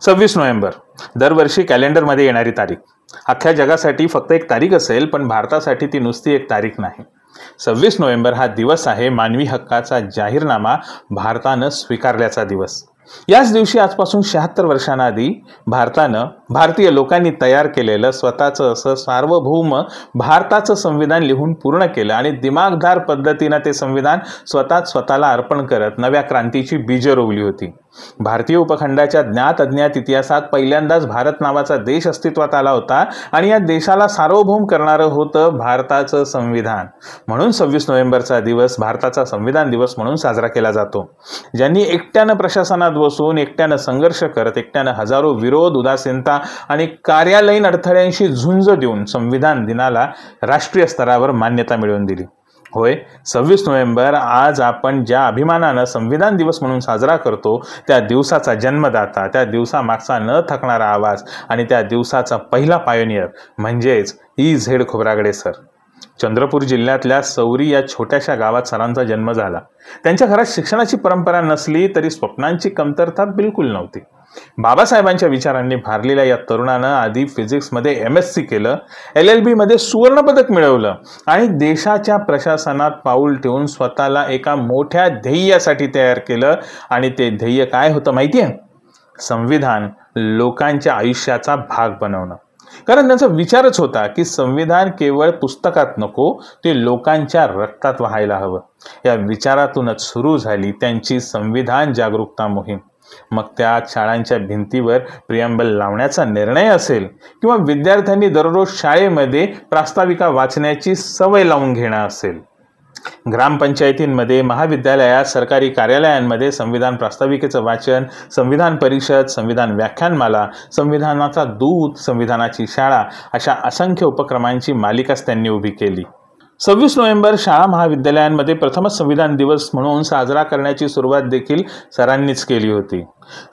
26 November दरवर्षी कॅलेंडरमध्ये येणारी तारीख. अख्ख्या जगासाठी फक्त एक तारीख असेल, पण भारतासाठी ती नुसती एक तारीख नाही. 26 नोव्हेंबर हा दिवस आहे मानवी हक्काचा जाहीरनामा भारतानं स्वीकारल्याचा दिवस. याच दिवशी आजपासून 76 वर्षांआधी भारतीय लोकांनी तयार केलेलं स्वतःचं असं सार्वभौम भारताचं संविधान लिहून पूर्ण केलं आणि दिमागदार पद्धतीनं ते संविधान स्वतःला अर्पण करत नव्या क्रांतीची बीजं रोवली होती. भारतीय उपखंडाच्या ज्ञात अज्ञात इतिहासात पहिल्यांदाच भारत नावाचा देश अस्तित्वात आला होता आणि या देशाला सार्वभौम करणारं होतं भारताचं संविधान. म्हणून 26 नोव्हेंबरचा दिवस भारताचा संविधान दिवस म्हणून साजरा केला जातो. ज्यांनी एकट्यानं प्रशासनात बसून, एकट्यानं संघर्ष करत, एकट्यानं हजारो विरोध, उदासीनता आणि कार्यालयीन अडथळ्यांशी झुंज देऊन संविधान दिनाला राष्ट्रीय स्तरावर मान्यता मिळवून दिली. होय, 26 नोव्हेंबर आज आपण ज्या अभिमानानं संविधान दिवस म्हणून साजरा करतो, त्या दिवसाचा जन्मदाता, त्या दिवसामागचा न थकणारा आवाज आणि त्या दिवसाचा पहिला पायोनियर म्हणजेच E.Z. खोब्रागडे सर. चंद्रपूर जिल्ह्यातल्या सौरी या छोट्याशा गावात सरांचा जन्म झाला. त्यांच्या घरात शिक्षणाची परंपरा नसली तरी स्वप्नांची कमतरता बिलकुल नव्हती. बाबासाहेबांच्या विचारांनी भारलेल्या या तरुणानं आधी फिजिक्समध्ये MSc केलं, LLB मध्ये सुवर्णपदक मिळवलं आणि देशाच्या प्रशासनात पाऊल ठेवून स्वतःला एका मोठ्या ध्येयासाठी तयार केलं. आणि ते ध्येय काय होतं माहिती आहे? संविधान लोकांच्या आयुष्याचा भाग बनवणं. कारण त्यांचा विचारच होता की संविधान केवळ पुस्तकात नको, ते लोकांच्या रक्तात वाहायला हवं. या विचारातूनच सुरू झाली त्यांची संविधान जागरूकता मोहीम. मग त्या शाळांच्या भिंतीवर प्रिअम्बल लावण्याचा निर्णय असेल किंवा विद्यार्थ्यांनी दररोज शाळेमध्ये प्रास्ताविका वाचण्याची सवय लावून घेणं असेल. ग्रामपंचायतींमध्ये, महाविद्यालयात, सरकारी कार्यालयांमध्ये संविधान प्रास्ताविकेचं वाचन, संविधान परिषद, संविधान व्याख्यानमाला, संविधानाचा दूत, संविधानाची शाळा अशा असंख्य उपक्रमांची मालिकाच त्यांनी उभी केली. 26 नोव्हेंबर शाळा महाविद्यालयांमध्ये प्रथमच संविधान दिवस म्हणून साजरा करण्याची सुरुवात देखील सरांनीच केली होती.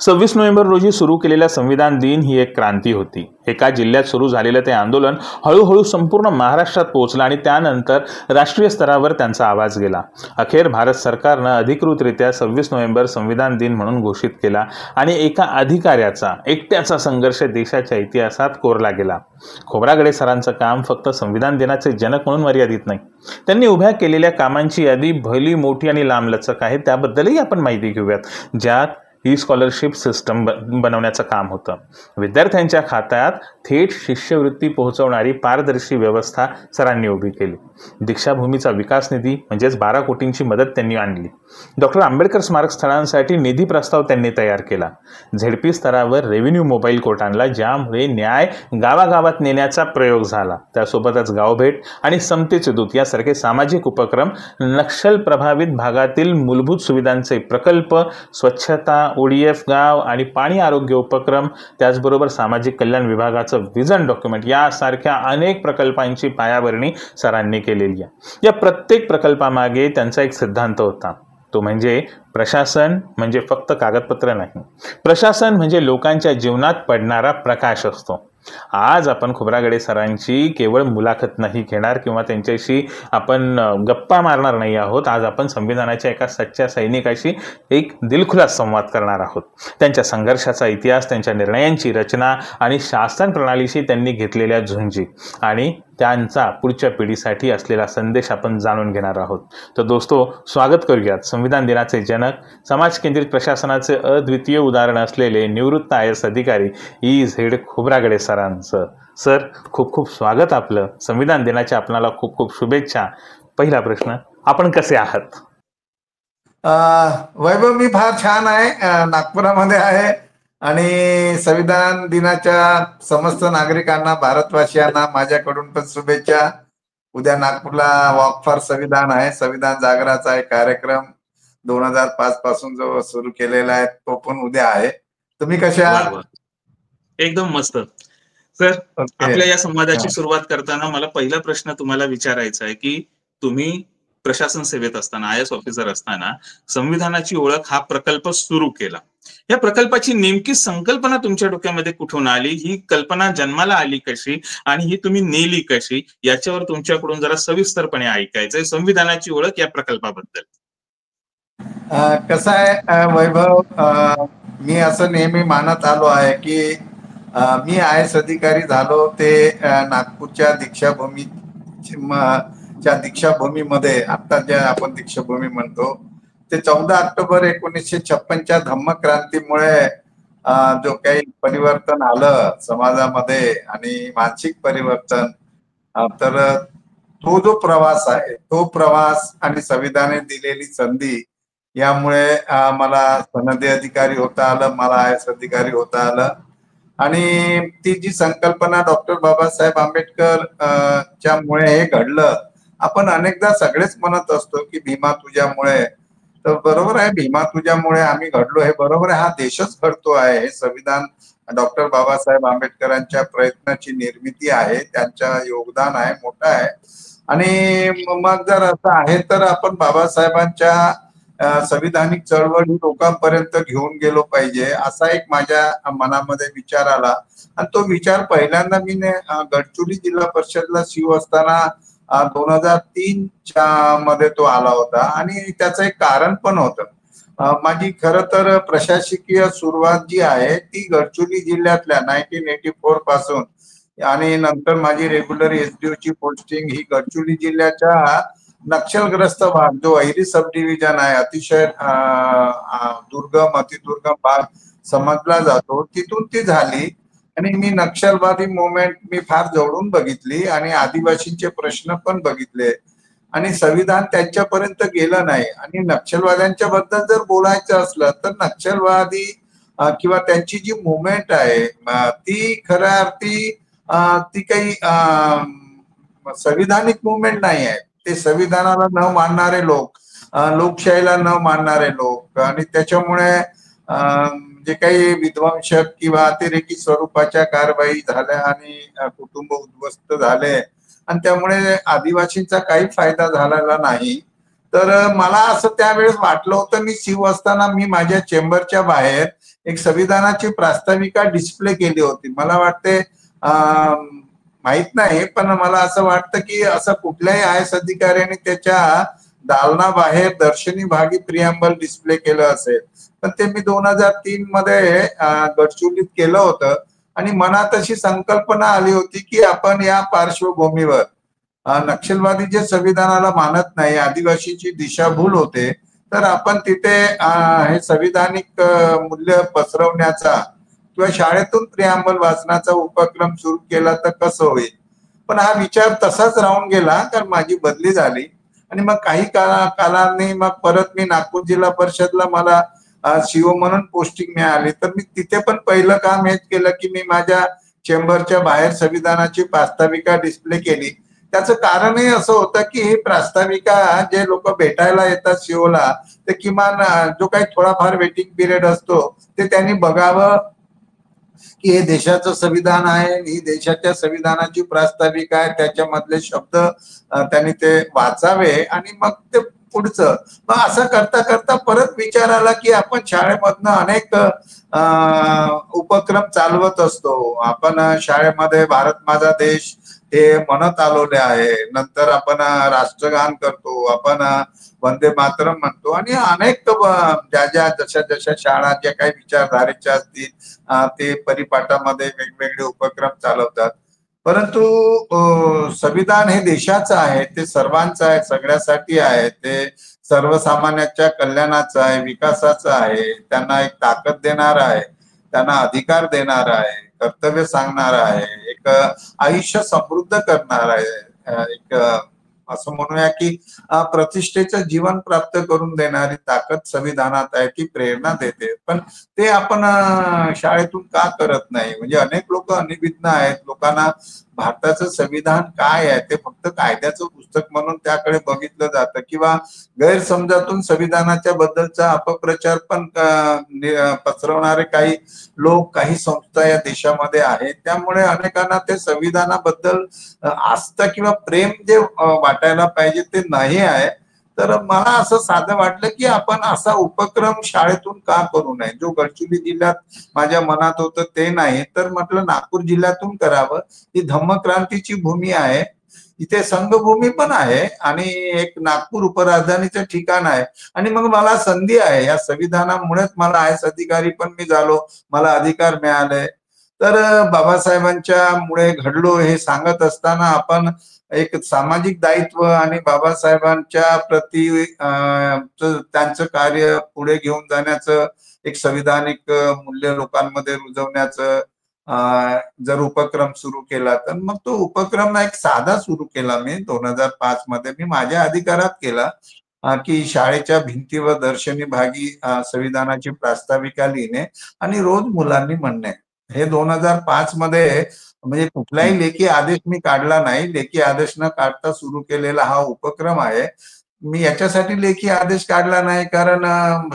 26 नोव्हेंबर रोजी सुरू केलेला संविधान दिन ही एक क्रांती होती. एका जिल्ह्यात सुरू झालेलं ते आंदोलन हळूहळू संपूर्ण महाराष्ट्रात पोहोचलं आणि त्यानंतर राष्ट्रीय स्तरावर त्यांचा आवाज गेला. अखेर भारत सरकारनं अधिकृतरित्या 26 नोव्हेंबर संविधान दिन म्हणून घोषित केला आणि एका अधिकाऱ्याचा, एकट्याचा संघर्ष देशाच्या इतिहासात कोरला गेला. खोब्रागडे सरांचं काम फक्त संविधान दिनाचे जनक म्हणून मर्यादित नाही. त्यांनी उभ्या केलेल्या कामांची यादी भली मोठी आणि लांबलचक आहे. त्याबद्दलही आपण माहिती घेऊयात. ज्यात स्कॉलरशिप सिस्टम बनवण्याचं काम होतं. विद्यार्थ्यांच्या खात्यात थेट शिष्यवृत्ती पोहोचवणारी पारदर्शी व्यवस्था सरांनी उभी केली. दीक्षाभूमीचा विकास निधी म्हणजेच 12 कोटींची मदत त्यांनी आणली. डॉक्टर आंबेडकर स्मारक स्थळांसाठी निधी प्रस्ताव त्यांनी तयार केला. ZP स्तरावर रेव्हेन्यू मोबाईल कोर्ट आणला, ज्यामुळे न्याय गावागावात नेण्याचा प्रयोग झाला. त्यासोबतच गावभेट आणि समतेचे दूत यासारखे सामाजिक उपक्रम, नक्षल प्रभावित भागातील मूलभूत सुविधांचे प्रकल्प, स्वच्छता, ODF गाव आणि पाणी आरोग्य उपक्रम, त्याचबरोबर सामाजिक कल्याण विभागाचं विजन डॉक्युमेंट यासारख्या अनेक प्रकल्पांची पायाभरणी सरांनी केलेली आहे. या प्रत्येक प्रकल्पामागे त्यांचा एक सिद्धांत होता. तो म्हणजे प्रशासन म्हणजे फक्त कागदपत्र नाही. प्रशासन म्हणजे लोकांच्या जीवनात पडणारा प्रकाश असतो. आज आपण खोब्रागडे सरांची केवळ मुलाखत नाही घेणार किंवा त्यांच्याशी आपण गप्पा मारणार नाही आहोत. आज आपण संविधानाच्या एका सच्च्या सैनिकाशी एक दिलखुलास संवाद करणार आहोत. त्यांच्या संघर्षाचा इतिहास, त्यांच्या निर्णयांची रचना आणि शासन प्रणालीशी त्यांनी घेतलेल्या झुंजी आणि त्यांचा पुढच्या पिढीसाठी असलेला संदेश आपण जाणून घेणार आहोत. तर दोस्तो, स्वागत करूयात संविधान दिनाचे जनक, समाज केंद्रित प्रशासनाचे अद्वितीय उदाहरण असलेले निवृत्त IAS अधिकारी E.Z. खोब्रागडे सरांचं. सर, खूप खूप स्वागत आपलं. संविधान दिनाच्या आपल्याला खूप खूप शुभेच्छा. पहिला प्रश्न, आपण कसे आहात? वैभव, मी फार छान आहे. नागपुरामध्ये आहे आणि संविधान दिनाच्या समस्त नागरिकांना, भारतवासियांना माझ्याकडून पण शुभेच्छा. उद्या नागपूरला वॉक फॉर संविधान आहे. संविधान जागराचा एक कार्यक्रम 2005 पासून जो सुरू केलेला आहे तो पण उद्या आहे. तुम्ही कसे आहात? एकदम मस्त. सर, आपल्या या संवादाची सुरुवात करताना मला पहिला प्रश्न तुम्हाला विचारायचा आहे की तुम्ही प्रशासन सेवेत असताना, IAS ऑफिसर असताना संविधानाची ओळख हा प्रकल्प सुरू केला. या प्रकल्पाची नेमकी संकल्पना तुमच्या डोक्यामध्ये कुठून आली? ही कल्पना जन्माला आली कशी आणि ही तुम्ही नेली कशी? याच्यावर तुमच्याकडून जरा सविस्तरपणे ऐकायचंय संविधानाची ओळख या प्रकल्पाबद्दल. कसं आहे वैभव, मी असं नेहमी मानत आलो आहे की मी आय एस अधिकारी झालो ते नागपूरच्या दीक्षाभूमी च्या दीक्षाभूमीमध्ये, आता ज्या आपण दीक्षाभूमी म्हणतो, ते 14 ऑक्टोबर 1956च्या धम्म क्रांतीमुळे जो काही परिवर्तन आलं समाजामध्ये आणि मानसिक परिवर्तन, तर तो जो प्रवास आहे, तो प्रवास आणि संविधानाने दिलेली संधी यामुळे मला सनदी अधिकारी होता आलं, मला आय एस अधिकारी होता आलं. आणि ती जी संकल्पना डॉक्टर बाबासाहेब आंबेडकर च्यामुळे हे घडलं. आपण अनेकदा सगळेच म्हणत असतो की भीमा तुझ्यामुळे, तर बरोबर आहे, भीमा तुझ्यामुळे आम्ही घडलो हे बरोबर आहे. हा देशच घडतो आहे. हे संविधान डॉक्टर बाबासाहेब आंबेडकरांच्या प्रयत्नाची निर्मिती आहे, त्यांच्या योगदान आहे, मोठं आहे. आणि मग जर असं आहे तर आपण बाबासाहेबांच्या संविधानिक चळवळ ही लोकांपर्यंत घेऊन गेलो पाहिजे, असा एक माझ्या मनामध्ये विचार आला. आणि तो विचार पहिल्यांदा मी गडचिरोली जिल्हा परिषदला सीओ असताना 2003 च्या मध्ये तो आला होता. आणि त्याचं एक कारण पण होतं. माझी खरं तर प्रशासकीय सुरुवात जी आहे ती गडचिरोली जिल्ह्यातल्या 1984 पासून, आणि नंतर माझी रेग्युलर एसडीओ ची पोस्टिंग ही गडचिरोली जिल्ह्याच्या नक्षलग्रस्त भाग, जो अहिरी सब डिव्हिजन आहे, अतिशय दुर्गम, अतिदुर्गम भाग समजला जातो, तिथून ती झाली. आणि मी नक्षलवादी मुवमेंट मी फार जवळून बघितली आणि आदिवासींचे प्रश्न पण बघितले. आणि संविधान त्यांच्यापर्यंत गेलं नाही. आणि नक्षलवाद्यांच्या बद्दल जर बोलायचं असलं तर नक्षलवादी किंवा त्यांची जी मुवमेंट आहे ती खऱ्या अर्थी ती काही संविधानिक मुवमेंट नाही आहे. ते संविधानाला न मानणारे लोक, लोकशाहीला न मानणारे लोक, आणि त्याच्यामुळे जे काही विध्वंसक किंवा अतिरेकी स्वरूपाच्या कारवाई झाल्या आणि कुटुंब उद्ध्वस्त झाले, आणि त्यामुळे आदिवासींचा काही फायदा झालेला नाही. तर मला असं त्यावेळेस वाटलं होतं, मी सीओ असताना मी माझ्या चेंबरच्या बाहेर एक संविधानाची प्रास्ताविका डिस्प्ले केली होती. मला वाटते माहित नाही, पण मला असं वाटतं की असं कुठल्याही आय एस अधिकाऱ्याने त्याच्या दालनाबाहेर दर्शनी भागी प्रियांबल डिस्प्ले केलं असेल. पण ते मी 2003 मध्ये गडचिरोलीत केलं होतं. आणि मनात अशी संकल्पना आली होती की आपण या पार्श्वभूमीवर, नक्षलवादी जे संविधानाला मानत नाही, आदिवासीची दिशाभूल होते, तर आपण तिथे हे संविधानिक मूल्य पसरवण्याचा किंवा शाळेतून प्रियांबल वाचनाचा उपक्रम सुरू केला तर कसं होईल. पण हा विचार तसाच राहून गेला, कारण माझी बदली झाली. आणि मग काही कालाने मग परत मी नागपूर जिल्हा परिषदला मला सीओ म्हणून पोस्टिंग मिळाली. तर मी तिथे पण पहिलं काम हेच केलं की मी माझ्या चेंबरच्या बाहेर संविधानाची प्रास्ताविका डिस्प्ले केली. त्याचं कारणही असं होतं की ही प्रास्ताविका जे लोक भेटायला येतात सीओला, ते किमान जो काही थोडाफार वेटिंग पिरियड असतो ते त्यांनी बघावं की हे देशाचं संविधान आहे, ही देशाच्या संविधानाची प्रास्ताविका आहे, त्याच्यामधले शब्द त्यांनी ते वाचावे आणि मग ते पुढचं. मग असं करता करता परत विचार आला की आपण शाळेमधनं अनेक उपक्रम चालवत असतो. आपण शाळेमध्ये भारत माझा देश हे म्हणत आलेले आहे, नंतर आपण राष्ट्रगान करतो, आपण वंदे मातरम म्हणतो, आणि अनेक ज्या ज्या जशा जशा शाळा ज्या काही विचारधारेच्या असतील ते परिपाठामध्ये वेगवेगळे उपक्रम चालवतात. परंतु संविधान हे देशाचं आहे, ते सर्वांचं आहे, सगळ्यासाठी आहे, ते सर्वसामान्यांच्या कल्याणाचं आहे, विकासाचं आहे, त्यांना एक ताकद देणार आहे, त्यांना अधिकार देणार आहे, कर्तव्य सांगणार आहे, एक आयुष्य समृद्ध करणार आहे, एक असं म्हणूया की प्रतिष्ठेचं जीवन प्राप्त करून देणारी ताकद संविधानात आहे, ती प्रेरणा देते. पण ते आपण शाळेतून का करत नाही. म्हणजे अनेक लोक अनिभिज्ञ आहेत. लोकांना भारताचं संविधान काय आहे ते फक्त कायद्याचं पुस्तक म्हणून त्याकडे बघितलं जातं, किंवा गैरसमजातून संविधानाच्या बद्दलचा अपप्रचार पण पसरवणारे काही लोक, काही संस्था या देशामध्ये आहेत. त्यामुळे अनेकांना ते संविधानाबद्दल आस्था किंवा प्रेम जे वाटायला पाहिजे ते नाही आहे. तर मला असं साधं वाटलं की आपण असा उपक्रम शाळेतून का करू नये. जो गडचिरोली जिल्ह्यात माझ्या मनात होतं ते नाही, तर म्हटलं नागपूर जिल्ह्यातून करावं. ही धम्मक्रांतीची भूमी आहे. इथे संघभूमी पण आहे आणि एक नागपूर उपराजधानीचं ठिकाण आहे. आणि मग मला संधी आहे, या संविधानामुळेच मला आय एस अधिकारी पण मी झालो, मला अधिकार मिळाले. तर बाबासाहेबांच्या मुळे घडलो हे सांगत असताना आपण एक सामाजिक दायित्व आणि बाबासाहेबांच्या प्रती त्यांचं कार्य पुढे घेऊन जाण्याचं, एक संविधानिक मूल्य लोकांमध्ये रुजवण्याचं जर उपक्रम सुरू केला, तर मग तो उपक्रम एक साधा सुरू केला मी 2005 मध्ये. मी माझ्या अधिकारात केला की शाळेच्या भिंतीवर दर्शनी भागी संविधानाची प्रास्ताविका लिहिणे आणि रोज मुलांनी म्हणणे. हे 2005 मध्ये, म्हणजे कुठलाही लेखी आदेश मी काढला नाही. लेखी आदेश न काढता सुरू केलेला हा उपक्रम आहे. मी याच्यासाठी लेखी आदेश काढला नाही कारण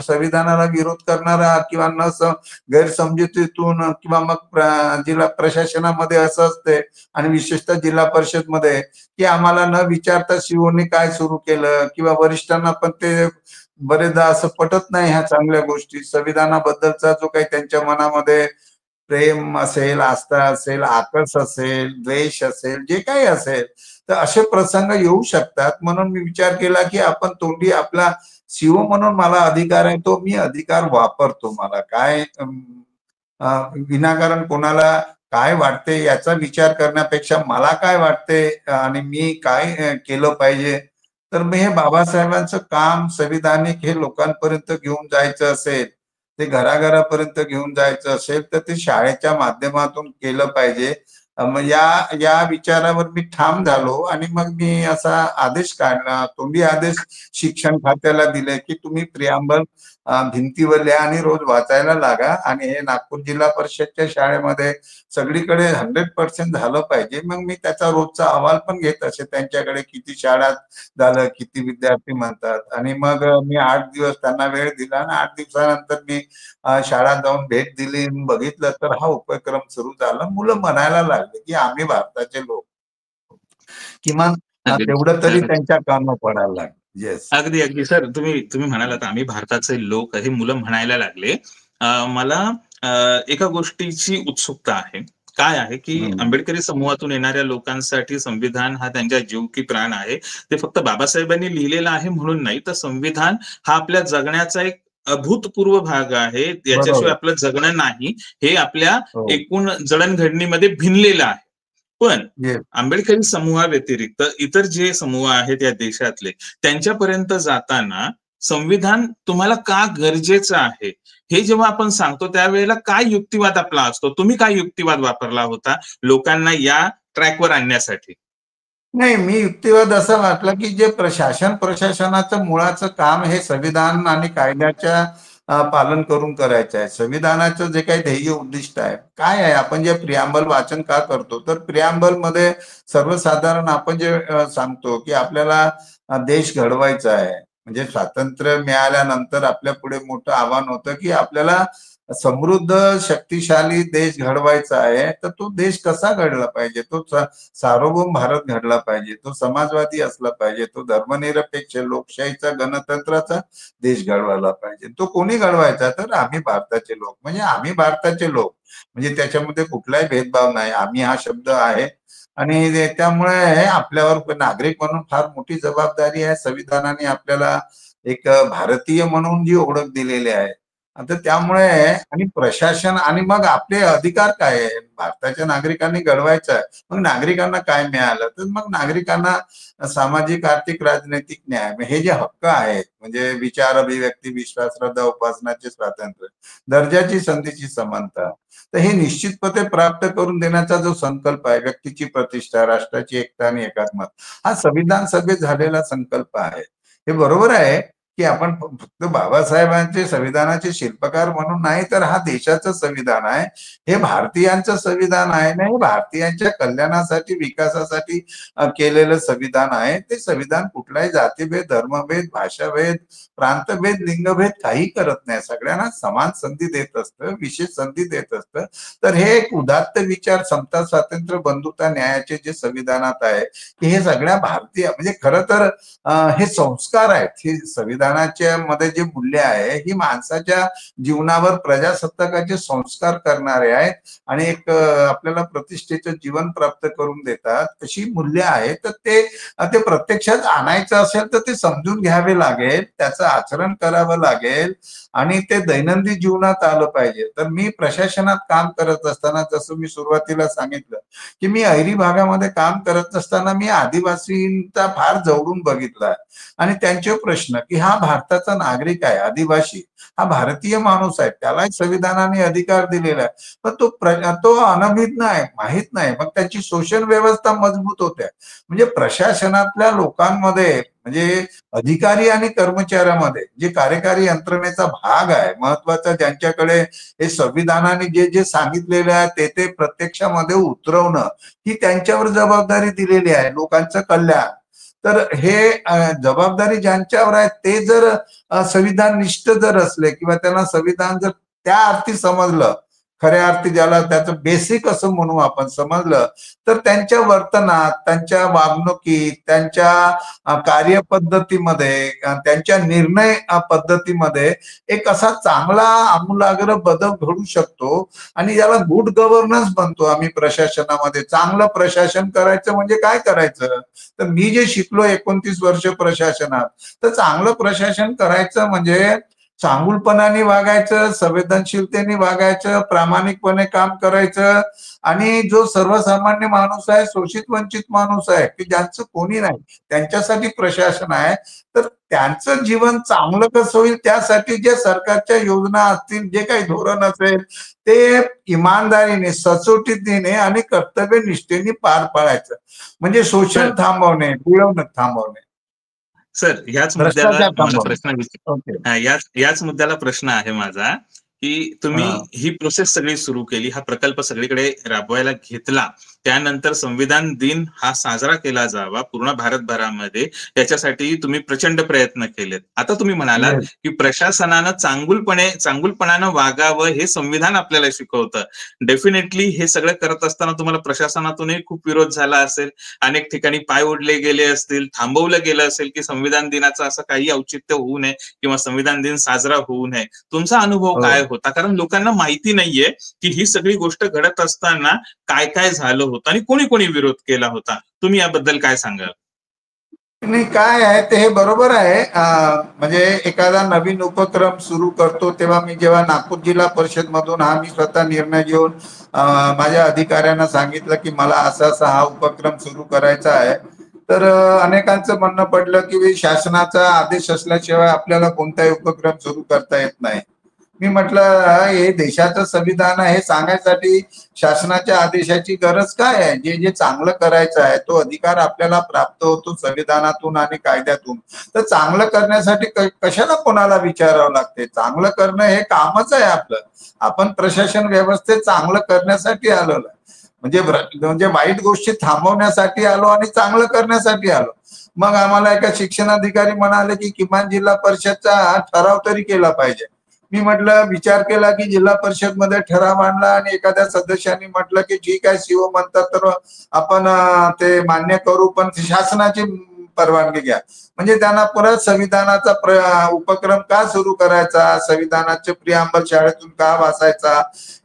संविधानाला विरोध करणारा किंवा गैरसमजुतीतून किंवा मग जिल्हा प्रशासनामध्ये असं असते आणि विशेषतः जिल्हा परिषद मध्ये की आम्हाला न विचारता सीओनी काय सुरू केलं, किंवा वरिष्ठांना पण ते बरेचदा असं पटत नाही ह्या चांगल्या गोष्टी. संविधानाबद्दलचा जो काही त्यांच्या मनामध्ये प्रेम असेल, आस्था असेल, आकर्ष असेल, द्वेष असेल, जे काही असेल, तर असे प्रसंग येऊ शकतात. म्हणून मी विचार केला की आपण तोंडी आपला सीओ म्हणून मला अधिकार आहे, तो मी अधिकार वापरतो. मला काय विनाकारण कोणाला काय वाटते याचा विचार करण्यापेक्षा मला काय वाटते आणि मी काय केलं पाहिजे. तर मी हे बाबासाहेबांचं काम संविधानिक हे लोकांपर्यंत घेऊन जायचं असेल, ते घराघरापर्यंत घेऊन जायचं असेल, तर ते शाळेच्या माध्यमातून केलं पाहिजे. मग या या विचारावर मी ठाम झालो आणि मग मी असा आदेश काढला, तोंडी आदेश शिक्षण खात्याला दिले की तुम्ही प्रियांबल भिंतीवर लिहा आणि रोज वाचायला लागा. आणि हे नागपूर जिल्हा परिषदच्या शाळेमध्ये सगळीकडे 100% झालं पाहिजे. मग मी त्याचा रोजचा अहवाल पण घेत असे, त्यांच्याकडे किती शाळात झालं, किती विद्यार्थी म्हणतात. आणि मग मी 8 दिवस त्यांना वेळ दिला आणि 8 दिवसानंतर मी शाळात जाऊन भेट दिली, बघितलं तर हा उपक्रम सुरू झाला. मुलं म्हणायला लागले की आम्ही भारताचे लोक. किमान तेवढं तरी अगदी त्यांच्या कामावर पडायला लागलं. येस. अगदी अगदी सर, तुम्ही तुम्ही म्हणालात आम्ही भारताचे लोक, हे मुलं म्हणायला लागले. मला एका गोष्टीची उत्सुकता आहे. काय आहे की आंबेडकरी समूहातून येणाऱ्या लोकांसाठी संविधान हा त्यांच्या जीव की प्राण आहे. ते फक्त बाबासाहेबांनी लिहिलेला आहे म्हणून नाही, तर संविधान हा आपल्या जगण्याचा एक अभूतपूर्व भाग आहे. याच्याशिवाय बरोबर. आपलं जगणं नाही, हे आपल्या हो. एकूण जडणघडणीमध्ये भिनलेलं आहे. पण येस. आंबेडकरी समूहाव्यतिरिक्त इतर जे समूह आहेत या देशातले, त्यांच्यापर्यंत जाताना संविधान तुम्हाला का गरजेचं आहे, हे जेव्हा आपण सांगतो त्यावेळेला काय युक्तिवाद आपला असतो? तुम्ही काय युक्तिवाद वापरला होता लोकांना या ट्रॅकवर आणण्यासाठी? नाही, मी युक्तिवाद असा वाटला की जे प्रशासनाचं मुळाचं काम हे संविधान आणि कायद्याच्या पालन करून करायचं आहे. संविधानाचं जे काही ध्येय उद्दिष्ट आहे काय आहे, आपण जे प्रियांबल वाचन का करतो, तर प्रियांबल मध्ये सर्वसाधारण आपण जे सांगतो की आपल्याला देश घडवायचा आहे. म्हणजे स्वातंत्र्य मिळाल्यानंतर आपल्या पुढे मोठं आव्हान होतं की आपल्याला समृद्ध शक्तिशाली देश घडवायचा आहे. तर तो देश कसा घडला पाहिजे, तो सार्वभौम भारत घडला पाहिजे, तो समाजवादी असला पाहिजे, तो धर्मनिरपेक्ष लोकशाहीचा गणतंत्राचा देश घडवायला पाहिजे. तो कोणी घडवायचा, तर आम्ही भारताचे लोक. म्हणजे आम्ही भारताचे लोक म्हणजे त्याच्यामध्ये कुठलाही भेदभाव नाही. आम्ही हा शब्द आहे आणि त्यामुळे आपल्यावर नागरिक म्हणून फार मोठी जबाबदारी आहे. संविधानाने आपल्याला एक भारतीय म्हणून जी ओळख दिलेली आहे. आता त्यामुळे आणि प्रशासन आणि मग आपले अधिकार काय आहे, भारताच्या नागरिकांनी घडवायचं आहे. मग नागरिकांना काय मिळालं, तर मग नागरिकांना सामाजिक, आर्थिक, राजनैतिक न्याय, हे जे हक्क आहेत, म्हणजे विचार अभिव्यक्ती, विश्वास, श्रद्धा, उपासनाचे स्वातंत्र्य, दर्जाची संधीची समानता, तर हे निश्चितपणे प्राप्त करून देण्याचा जो संकल्प आहे, व्यक्तीची प्रतिष्ठा, राष्ट्राची एकता आणि एकात्मता, हा संविधान सभेत झालेला संकल्प आहे. हे बरोबर आहे की आपण फक्त बाबासाहेबांचे संविधानाचे शिल्पकार म्हणून नाही, तर हा देशाचं संविधान आहे, हे भारतीयांचं संविधान आहे ना, हे भारतीयांच्या कल्याणासाठी, विकासासाठी केलेलं संविधान आहे. ते संविधान कुठलाही जातीभेद, धर्मभेद, भाषाभेद, प्रांतभेद, लिंगभेद काही करत नाही. सगळ्यांना समान संधी देत असतं, विशेष संधी देत असतं. तर हे एक उदात्त विचार, समता, स्वातंत्र्य, बंधुता, न्यायाचे जे संविधानात आहे, की हे सगळ्या भारतीय म्हणजे खरं तर हे संस्कार आहेत. हे संविधानाच्या मध्ये जे मूल्य आहे, ही माणसाच्या जीवनावर प्रजासत्ताकाचे संस्कार करणारे आहेत आणि एक आपल्याला प्रतिष्ठेचं जीवन प्राप्त करून देतात, अशी मूल्य आहेत. तर ते प्रत्यक्षात आणायचं असेल तर ते समजून घ्यावे लागेल, त्याचं आचरण करावं लागेल आणि ते दैनंदिन जीवनात आलं पाहिजे. तर मी प्रशासनात काम करत असताना, जसं मी सुरुवातीला सांगितलं की मी अहिरी भागामध्ये काम करत असताना मी आदिवासींचा फार जवळून बघितला आणि त्यांचे प्रश्न, की हा भारताचा नागरिक आहे, आदिवासी हा भारतीय माणूस आहे, त्याला संविधानाने अधिकार दिलेला आहे, पण तो अनभिज्ञ आहे, माहित नाही. मग त्याची शोषण व्यवस्था मजबूत होते. म्हणजे प्रशासनातल्या लोकांमध्ये, म्हणजे अधिकारी आणि कर्मचाऱ्यामध्ये, जे कार्यकारी यंत्रणेचा भाग आहे महत्वाचा, ज्यांच्याकडे हे संविधानाने जे जे सांगितलेले आहे ते प्रत्यक्षामध्ये उतरवणं, ही त्यांच्यावर जबाबदारी दिलेली आहे, लोकांचं कल्याण. तर हे जबाबदारी ज्यांच्यावर आहे, ते जर संविधान निष्ठ जर असले किंवा त्यांना संविधान जर त्या अर्थी समजलं, खऱ्या अर्थी ज्याला त्याचं बेसिक असं म्हणू आपण समजलं, तर त्यांच्या वर्तनात, त्यांच्या वागणुकीत, त्यांच्या कार्यपद्धतीमध्ये, त्यांच्या निर्णय पद्धतीमध्ये एक असा चांगला आमूलाग्र बदल घडू शकतो आणि याला गुड गव्हर्नन्स म्हणतो आम्ही प्रशासनामध्ये. चांगलं प्रशासन करायचं म्हणजे काय करायचं, तर मी जे शिकलो 29 वर्ष प्रशासनात, तर चांगलं प्रशासन करायचं म्हणजे चांगुलपणाने वागायचं, संवेदनशीलतेने वागायचं, प्रामाणिकपणे काम करायचं आणि जो सर्वसामान्य माणूस आहे, शोषित वंचित माणूस आहे, की ज्यांचं कोणी नाही, त्यांच्यासाठी प्रशासन आहे. तर त्यांचं जीवन चांगलं कसं होईल, त्यासाठी जे सरकारच्या योजना असतील, जे काही धोरण असेल, ते इमानदारीने, सचोटीने आणि कर्तव्यनिष्ठेने पार पाडायचं. म्हणजे शोषण सर थांबवणे, पिळवणूक थांबवणे, सर ह्याच मुद्द्याला भ्रष्टाचार मला थांबवणे. प्रश्न ओके. याच मुद्द्याला प्रश्न आहे माझा, की तुम्ही हा. ही प्रोसेस सगळी सुरू केली, हा प्रकल्प सगळीकडे राबवायला घेतला, त्यानंतर संविधान दिन हा साजरा केला जावा पूर्ण भारतभरामध्ये, याच्यासाठी तुम्ही प्रचंड प्रयत्न केलेत. आता तुम्ही म्हणालात Yes. की प्रशासनानं चांगुलपणानं वागावं हे संविधान आपल्याला शिकवतं. डेफिनेटली हे सगळं करत असताना तुम्हाला प्रशासनातूनही खूप विरोध झाला असेल, अनेक ठिकाणी पाय ओढले गेले असतील, थांबवलं गेलं असेल की संविधान दिनाचं असं काही औचित्य होऊ नये किंवा संविधान दिन साजरा होऊ नये. तुमचा अनुभव हो. काय होता? कारण लोकांना माहिती नाहीये की ही सगळी गोष्ट घडत असताना काय काय झालं होतं आणि कोणी कोणी विरोध केला होता. तुम्ही याबद्दल काय सांगाल? नाही, काय आहे ते हे बरोबर आहे. म्हणजे एखादा नवीन उपक्रम सुरू करतो तेव्हा मी जेव्हा नागपूर जिल्हा परिषद मधून मी स्वतः निर्णय घेऊन माझ्या अधिकाऱ्यांना सांगितलं की मला असा असा हा उपक्रम सुरू करायचा आहे, तर अनेकांचं म्हणणं पडलं की शासनाचा आदेश असल्याशिवाय आपल्याला कोणताही उपक्रम सुरू करता येत नाही. मी म्हटलं हे देशाचं संविधान आहे, हे सांगायसाठी शासनाच्या आदेशाची गरज काय आहे? जे जे चांगलं करायचं आहे तो अधिकार आपल्याला प्राप्त होतो संविधानातून आणि कायद्यातून. तर चांगलं करण्यासाठी कशाला कोणाला विचारावं लागते? चांगलं करणं हे कामच आहे आपलं. आपण प्रशासन व्यवस्थेत चांगलं करण्यासाठी आलेलो आहे. म्हणजे वाईट गोष्टी थांबवण्यासाठी आलो आणि चांगलं करण्यासाठी आलो. मग आम्हाला एका शिक्षणाधिकारी म्हणाले की किमान जिल्हा परिषदचा ठराव तरी केला पाहिजे. मी म्हटलं, विचार केला की जिल्हा परिषद मध्ये ठराव आणला आणि एखाद्या सदस्यांनी म्हटलं की ठीक आहे, सीओ म्हणतात तर आपण ते मान्य करू, पण शासनाची परवानगी घ्या. म्हणजे त्यांना परत संविधानाचा उपक्रम का सुरू करायचा, संविधानाचे प्रियांबल शाळेतून का वाचायचा,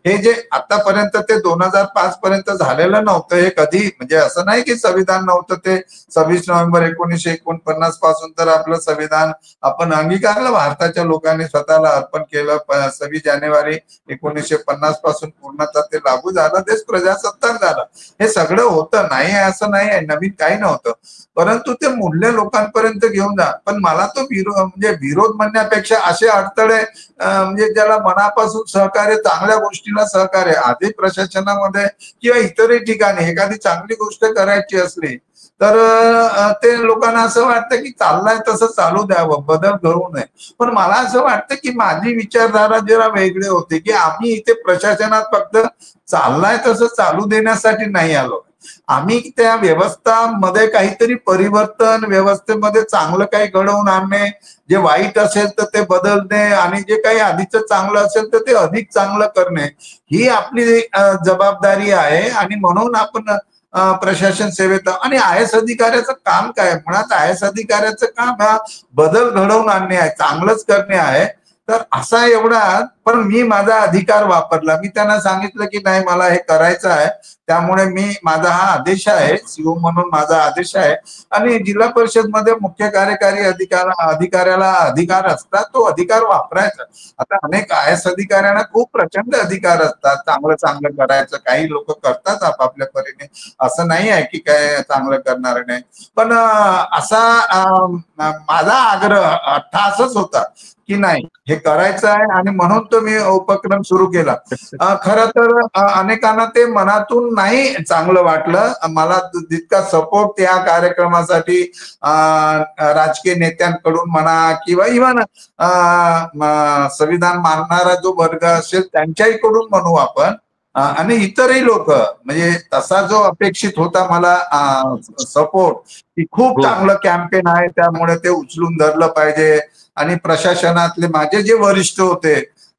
हे जे आतापर्यंत ते 2005 पर्यंत झालेलं नव्हतं. हे कधी म्हणजे असं नाही की संविधान नव्हतं, ते 26 नोव्हेंबर 1949 पासून तर आपलं संविधान आपण अंगीकारलं, भारताच्या लोकांनी स्वतःला अर्पण केलं. 26 जानेवारी 1950 पासून पूर्णतः ते लागू झालं, देश प्रजासत्ताक झालं. हे सगळं होतं, नाही असं नाही आहे, नवीन काही नव्हतं, परंतु ते मूल्य लोकांपर्यंत घेऊन जा. पण मला तो विरोध म्हणण्यापेक्षा असे अडथळे म्हणजे ज्याला मनापासून सहकार्य, चांगल्या गोष्टी गोष्टीला सहकार्य आधी प्रशासनामध्ये किंवा इतरही ठिकाणी एखादी चांगली गोष्ट करायची असली तर ते लोकांना असं वाटतं की चाललंय तसं चालू द्यावं, बदल घडवू नये. पण मला असं वाटतं की माझी विचारधारा जरा वेगळी होती की आम्ही इथे प्रशासनात फक्त चाललाय तसं चालू देण्यासाठी नाही आलो. आम्ही त्या व्यवस्थामध्ये काहीतरी परिवर्तन, व्यवस्थेमध्ये चांगलं काही घडवून आणणे, जे वाईट असेल तर ते बदलणे आणि जे काही आधीचं चांगलं असेल तर ते अधिक चांगलं करणे, ही आपली जबाबदारी आहे. आणि म्हणून आपण प्रशासन सेवेत आणि आय एस अधिकाऱ्याचं काम काय, मुळात आय एस अधिकाऱ्याचं काम हा बदल घडवून आणणे आहे, चांगलंच करणे आहे. तर असा एवढा, पण मी माझा अधिकार वापरला. मी त्यांना सांगितलं की नाही मला हे करायचं आहे, त्यामुळे मी माझा हा आदेश आहे, सीओ म्हणून माझा आदेश आहे. आणि जिल्हा परिषद मध्ये मुख्य कार्यकारी अधिकाऱ्याला अधिकार असतात, तो अधिकार वापरायचा. आता अनेक आय एस अधिकाऱ्यांना खूप प्रचंड अधिकार असतात चांगलं चांगलं करायचं, काही लोक करतात आपापल्या परीने, असं नाही आहे की काय चांगलं करणार नाही. पण माझा आग्रह ठासच होता की नाही हे करायचं आहे आणि म्हणून तो मी उपक्रम सुरू केला. खरं तर अनेकांना ते मनातून नाही चांगलं वाटलं. मला जितका सपोर्ट या कार्यक्रमासाठी राजकीय नेत्यांकडून म्हणा किंवा इव्हन संविधान मानणारा जो वर्ग असेल त्यांच्याकडून म्हणू आपण, आणि इतरही लोक, म्हणजे तसा जो अपेक्षित होता मला सपोर्ट, की खूप चांगलं कॅम्पेन आहे त्यामुळे ते उचलून धरलं पाहिजे. आणि प्रशासनातले माझे जे वरिष्ठ होते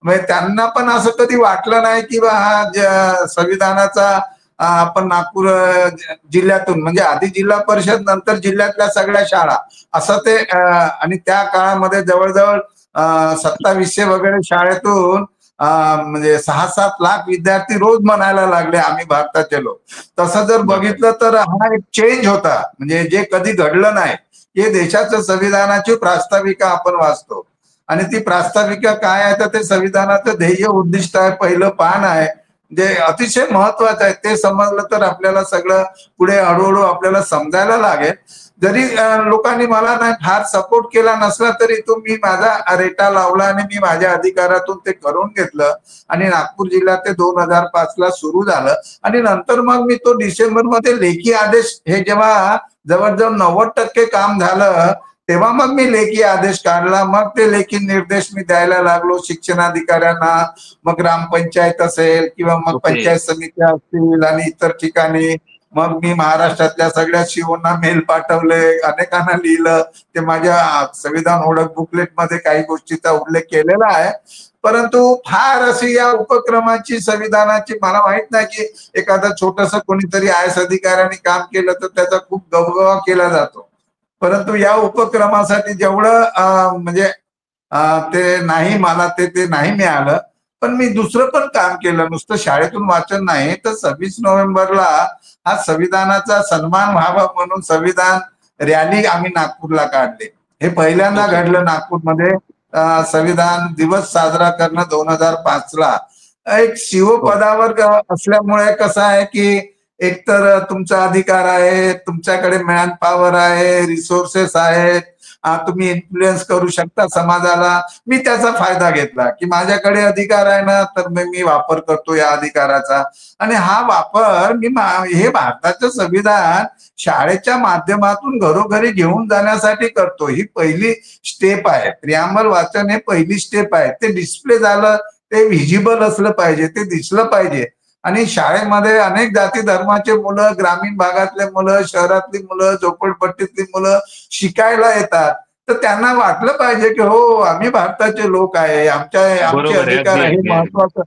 म्हणजे त्यांना पण असं कधी वाटलं नाही की हा संविधानाचा आपण नागपूर जिल्ह्यातून, म्हणजे आधी जिल्हा परिषद नंतर जिल्ह्यातल्या सगळ्या शाळा असं ते, आणि त्या काळामध्ये जवळजवळ 2700 वगैरे शाळेतून म्हणजे 6-7 लाख विद्यार्थी रोज म्हणायला लागले आम्ही भारताचे लोक. तसं जर बघितलं तर हा एक चेंज होता, म्हणजे जे कधी घडलं नाही. हे देशाचं संविधानाची प्रास्ताविका आपण वाचतो आणि ती प्रास्ताविका काय आहे तर ते संविधानाचं ध्येय उद्दिष्ट आहे, पहिलं पान आहे, जे अतिशय महत्वाचं आहे. ते समजलं तर आपल्याला सगळं पुढे हळूहळू आपल्याला समजायला लागेल. जरी लोकांनी मला नाही फार सपोर्ट केला नसला तरी तो मी माझा रेटा लावला आणि मी माझ्या अधिकारातून ते करून घेतलं. आणि नागपूर जिल्ह्यात ते 2005 ला सुरू झालं. आणि नंतर मग मी तो डिसेंबर मध्ये लेखी आदेश, हे जेव्हा जवळजवळ 90% काम झालं तेव्हा मग मी लेखी आदेश काढला. मग ते लेखी निर्देश मी द्यायला लागलो शिक्षणाधिकाऱ्यांना, मग ग्रामपंचायत असेल किंवा मग पंचायत समित्या असतील आणि इतर ठिकाणी. मग मी महाराष्ट्रातल्या सगळ्या सीओना मेल पाठवले, अनेकांना लिहिलं. ते माझ्या संविधान ओळख बुकलेट मध्ये काही गोष्टीचा उल्लेख केलेला आहे. परंतु फार अशी या उपक्रमाची, संविधानाची, मला माहित नाही की एखादं छोटस कोणीतरी आय एस अधिकाऱ्यांनी काम केलं तर त्याचा खूप गवगवा केला जातो. परंतु या उपक्रमासाठी जेवढं म्हणजे ते नाही, मला ते नाही मिळालं. पण मी दुसरं पण काम केलं, नुसतं शाळेतून वाचन नाही तर 26 नोव्हेंबरला हा संविधानाचा सन्मान व्हावा म्हणून संविधान रॅली आम्ही नागपूरला काढली. हे पहिल्यांदा घडलं नागपूरमध्ये. संविधान दिवस साजरा करणं 2005 ला. एक सीओ पदावर असल्यामुळे कसं आहे की एकतर तुमचा अधिकार आहे, तुमच्याकडे मॅन पॉवर आहे, रिसोर्सेस आहेत, तुम्ही इन्फ्लुएन्स करू शकता समाजाला. मी त्याचा फायदा घेतला की माझ्याकडे अधिकार आहे ना, तर मी वापर करतो या अधिकाराचा. आणि हा वापर मी, हे भारताचं संविधान शाळेच्या माध्यमातून घरोघरी घेऊन जाण्यासाठी करतो. ही पहिली स्टेप आहे. प्रियांबल वाचन हे पहिली स्टेप आहे. ते डिस्प्ले झालं, ते व्हिजिबल असलं पाहिजे, ते दिसलं पाहिजे. आणि शाळेमध्ये अनेक जाती धर्माचे मुलं, ग्रामीण भागातले मुलं, शहरातली मुलं, झोपडपट्टीतली मुलं शिकायला येतात. तर त्यांना वाटलं पाहिजे की हो आम्ही भारताचे लोक आहे, आमचे अधिकार आहे, महत्वाचं.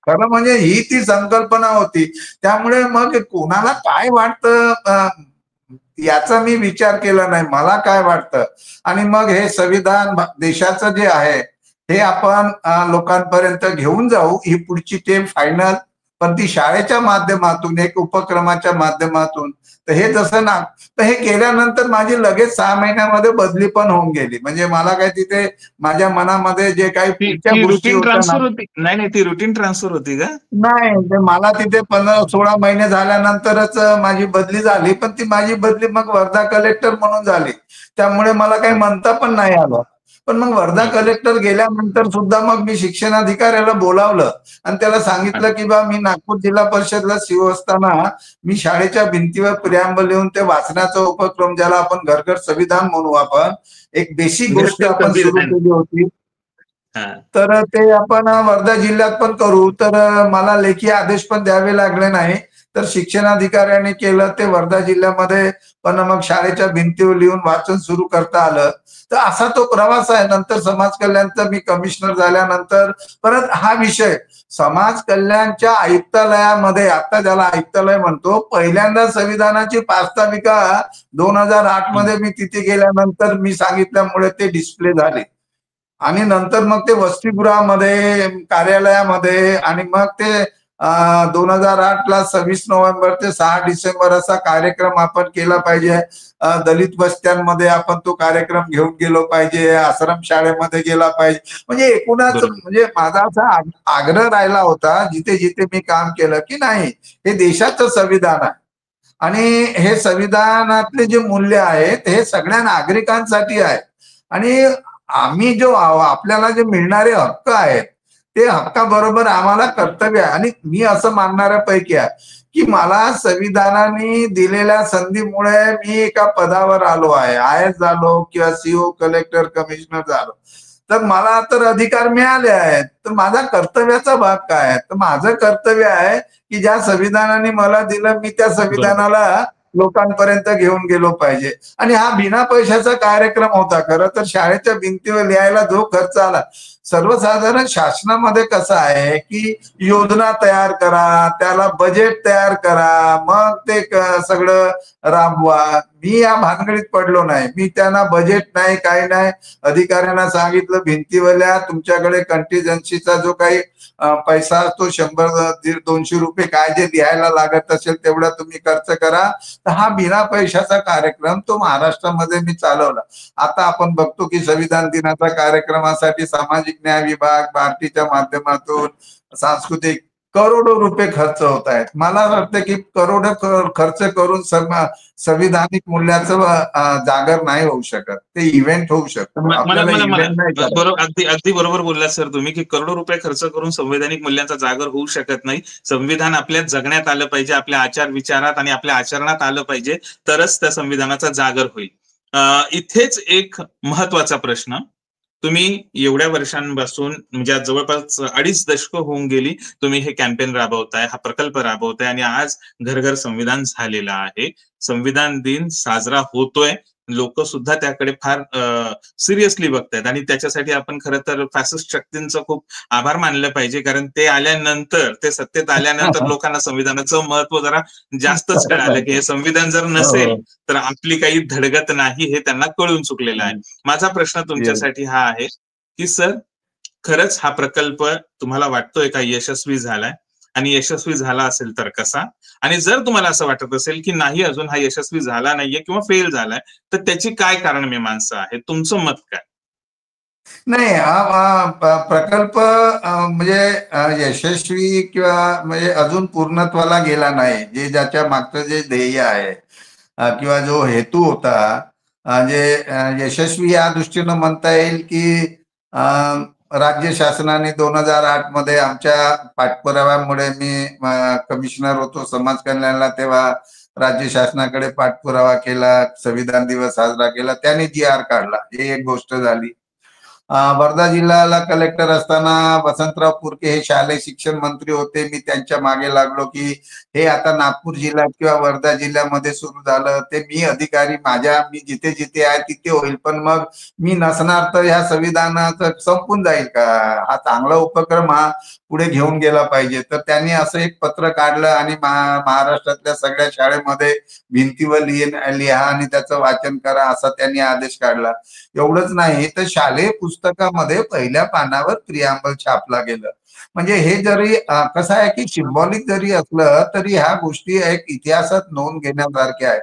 खरं म्हणजे ही ती संकल्पना होती. त्यामुळे मग कोणाला काय वाटतं याचा मी विचार केला नाही, मला काय वाटतं. आणि मग हे संविधान देशाचं जे आहे हे आपण लोकांपर्यंत घेऊन जाऊ, ही पुढची टेप फायनल. पण ती शाळेच्या माध्यमातून, एक उपक्रमाच्या माध्यमातून. तर हे जसं ना, तर हे केल्यानंतर माझी लगेच 6 महिन्यामध्ये बदली पण होऊन गेली. म्हणजे मला काय तिथे माझ्या मनामध्ये जे काही पुढच्या गोष्टी होत्या, नाही ती रुटीन ट्रान्सफर होती का? नाही, मला तिथे 15-16 महिने झाल्यानंतरच माझी बदली झाली. पण ती माझी बदली मग वर्धा कलेक्टर म्हणून झाली. त्यामुळे मला काही म्हणता पण नाही आलं. पण मग वर्धा कलेक्टर गेल्यानंतर सुद्धा मग मी शिक्षणाधिकाऱ्याला बोलावलं आणि त्याला सांगितलं की बा मी नागपूर जिल्हा परिषदला सीओ असताना मी शाळेच्या भिंतीवर प्रियांबल लिहून ते वाचण्याचा उपक्रम, ज्याला आपण घर घर संविधान म्हणू, आपण एक बेसिक गोष्ट आपण सुरू केली होती. तर ते आपण वर्धा जिल्ह्यात पण करू. तर मला लेखी आदेश पण द्यावे लागले नाही, तर शिक्षणाधिकाऱ्याने केलं ते वर्धा जिल्ह्यामध्ये. पण मग शाळेच्या भिंतीवर लिहून वाचन सुरू करता आलं. तर असा तो प्रवास आहे. नंतर समाज कल्याणचा मी कमिशनर झाल्यानंतर परत हा विषय समाज कल्याणच्या आयुक्तालयामध्ये, आता ज्याला आयुक्तालय म्हणतो, पहिल्यांदा संविधानाची प्रास्ताविका 2008 मध्ये मी तिथे गेल्यानंतर मी सांगितल्यामुळे ते डिस्प्ले झाले. आणि नंतर मग ते वसतिगृहामध्ये, कार्यालयामध्ये, आणि मग ते 2008ला 26 नोव्हेंबर ते 6 डिसेंबर असा कार्यक्रम आपण केला पाहिजे. दलित वस्त्यांमध्ये आपण तो कार्यक्रम घेऊन गेलो पाहिजे, आश्रम शाळेमध्ये गेला पाहिजे. म्हणजे एकूणच म्हणजे माझा असा आग्रह राहिला होता जिथे जिथे मी काम केलं की नाही, हे देशाचं संविधान आहे आणि हे संविधानातले जे मूल्य आहेत हे सगळ्या नागरिकांसाठी आहे. आणि आम्ही जो आपल्याला जे मिळणारे हक्क आहेत ते हक्काबरोबर आम्हाला कर्तव्य आहे. आणि मी असं मानणाऱ्यापैकी आहे की मला संविधानाने दिलेल्या संधीमुळे मी एका पदावर आलो आहे, IAS झालो किंवा सीओ, कलेक्टर, कमिशनर झालो, तर मला तर अधिकार मिळाले आहेत. तर माझा कर्तव्याचा भाग काय आहे? तर माझं कर्तव्य आहे की ज्या संविधानाने मला दिलं मी त्या संविधानाला लोकांपर्यंत घेऊन गेलो पाहिजे. आणि हा बिना पैशाचा कार्यक्रम होता. खरं तर शाळेच्या भिंतीवर लिहायला जो खर्च आला, सर्वसाधारण शासनामध्ये कसं आहे की योजना तयार करा, त्याला बजेट तयार करा, मग ते सगळं राबवा. मी या भानगडीत पडलो नाही. मी त्यांना बजेट नाही, काही नाही, अधिकाऱ्यांना सांगितलं भिंतीवरल्या तुमच्याकडे कंटिजन्सीचा जो काही पैसा असतो 100-150 रुपये काय जे लिहायला लागत असेल तेवढा तुम्ही खर्च करा. तर हा बिना पैशाचा कार्यक्रम तो महाराष्ट्रामध्ये मी चालवला. आता आपण बघतो की संविधान दिनाच्या कार्यक्रमासाठी सामाजिक न्याय विभाग, भारतीच्या माध्यमातून सांस्कृतिक करोडो रुपये खर्च होत आहेत. मला वाटतं की करोडो खर्च करून संविधानिक मूल्याचं जागर नाही होऊ शकत, ते इव्हेंट होऊ शकतं. अगदी बरोबर बोललात सर तुम्ही की करोडो रुपये खर्च करून संवैधानिक मूल्यांचा जागर होऊ शकत नाही. संविधान आपल्यात जगण्यात आलं पाहिजे, आपल्या आचार विचारात आणि आपल्या आचरणात आलं पाहिजे, तरच त्या संविधानाचा जागर होईल. इथेच एक महत्वाचा प्रश्न, तुम्ही एवढ्या वर्षांपासून म्हणजे जवळपास 2.5 दशक होऊन गेली तुम्ही हे कॅम्पेन राबवताय, हा प्रकल्प राबवताय आणि आज घर घर संविधान झालेला आहे. संविधान दिन साजरा होतोय, लोक सुद्धा त्याकडे फार सिरियसली बघतायत आणि त्याच्यासाठी आपण खरं तर फॅसिस्ट शक्तींचं खूप आभार मानलं पाहिजे, कारण ते आल्यानंतर, ते सत्तेत आल्यानंतर लोकांना संविधानाचं महत्व जरा जास्तच कळालं की हे संविधान जर नसेल तर आपली काही धडगत नाही, हे त्यांना कळून चुकलेलं आहे. माझा प्रश्न तुमच्यासाठी हा आहे की सर, खरंच हा प्रकल्प तुम्हाला वाटतोय का यशस्वी झालाय? आणि यशस्वी झाला असेल तर कसा? आणि जर तुम्हाला असं वाटत असेल की नाही, अजून हा यशस्वी झाला नाहीये किंवा फेल झालाय, तर त्याची काय कारण मीमांसा आहे? तुमचं मत काय? नाही, हा प्रकल्प म्हणजे यशस्वी किंवा म्हणजे अजून पूर्णत्वाला गेला नाही. जे ज्याच्या मागचं जे ध्येय आहे किंवा जो हेतू होता, जे यशस्वी या दृष्टीनं म्हणता येईल की राज्य शासनाने 2008 मध्ये आमच्या पाठपुराव्यामुळे, मी कमिशनर होतो समाज कल्याणला तेव्हा, राज्य शासनाकडे पाठपुरावा केला, संविधान दिवस साजरा केला, त्याने GR काढला, ही एक गोष्ट झाली. वर्धा जिल्ह्याला कलेक्टर असताना वसंतराव पुरके हे शालेय शिक्षण मंत्री होते. मी त्यांच्या मागे लागलो की हे आता नागपूर जिल्ह्यात किंवा वर्धा जिल्ह्यामध्ये सुरू झालं, ते मी अधिकारी मी जिथे जिथे आहे तिथे होईल, पण मग मी नसणार तर ह्या संविधानाचं संपून जाईल का? हा चांगला उपक्रम हा पुढे घेऊन गेला पाहिजे. तर त्यांनी असं एक पत्र काढलं आणि महाराष्ट्रातल्या सगळ्या शाळेमध्ये भिंतीवर लिहा आणि त्याचं वाचन करा, असा त्यांनी आदेश काढला. एवढंच नाही तर शालेय पुस्तकामध्ये पहिल्या पानावर प्रियांबल छापला गेलं. म्हणजे हे जरी कसं आहे की सिम्बॉलिक जरी असलं तरी ह्या गोष्टी एक इतिहासात नोंद घेण्यासारख्या आहेत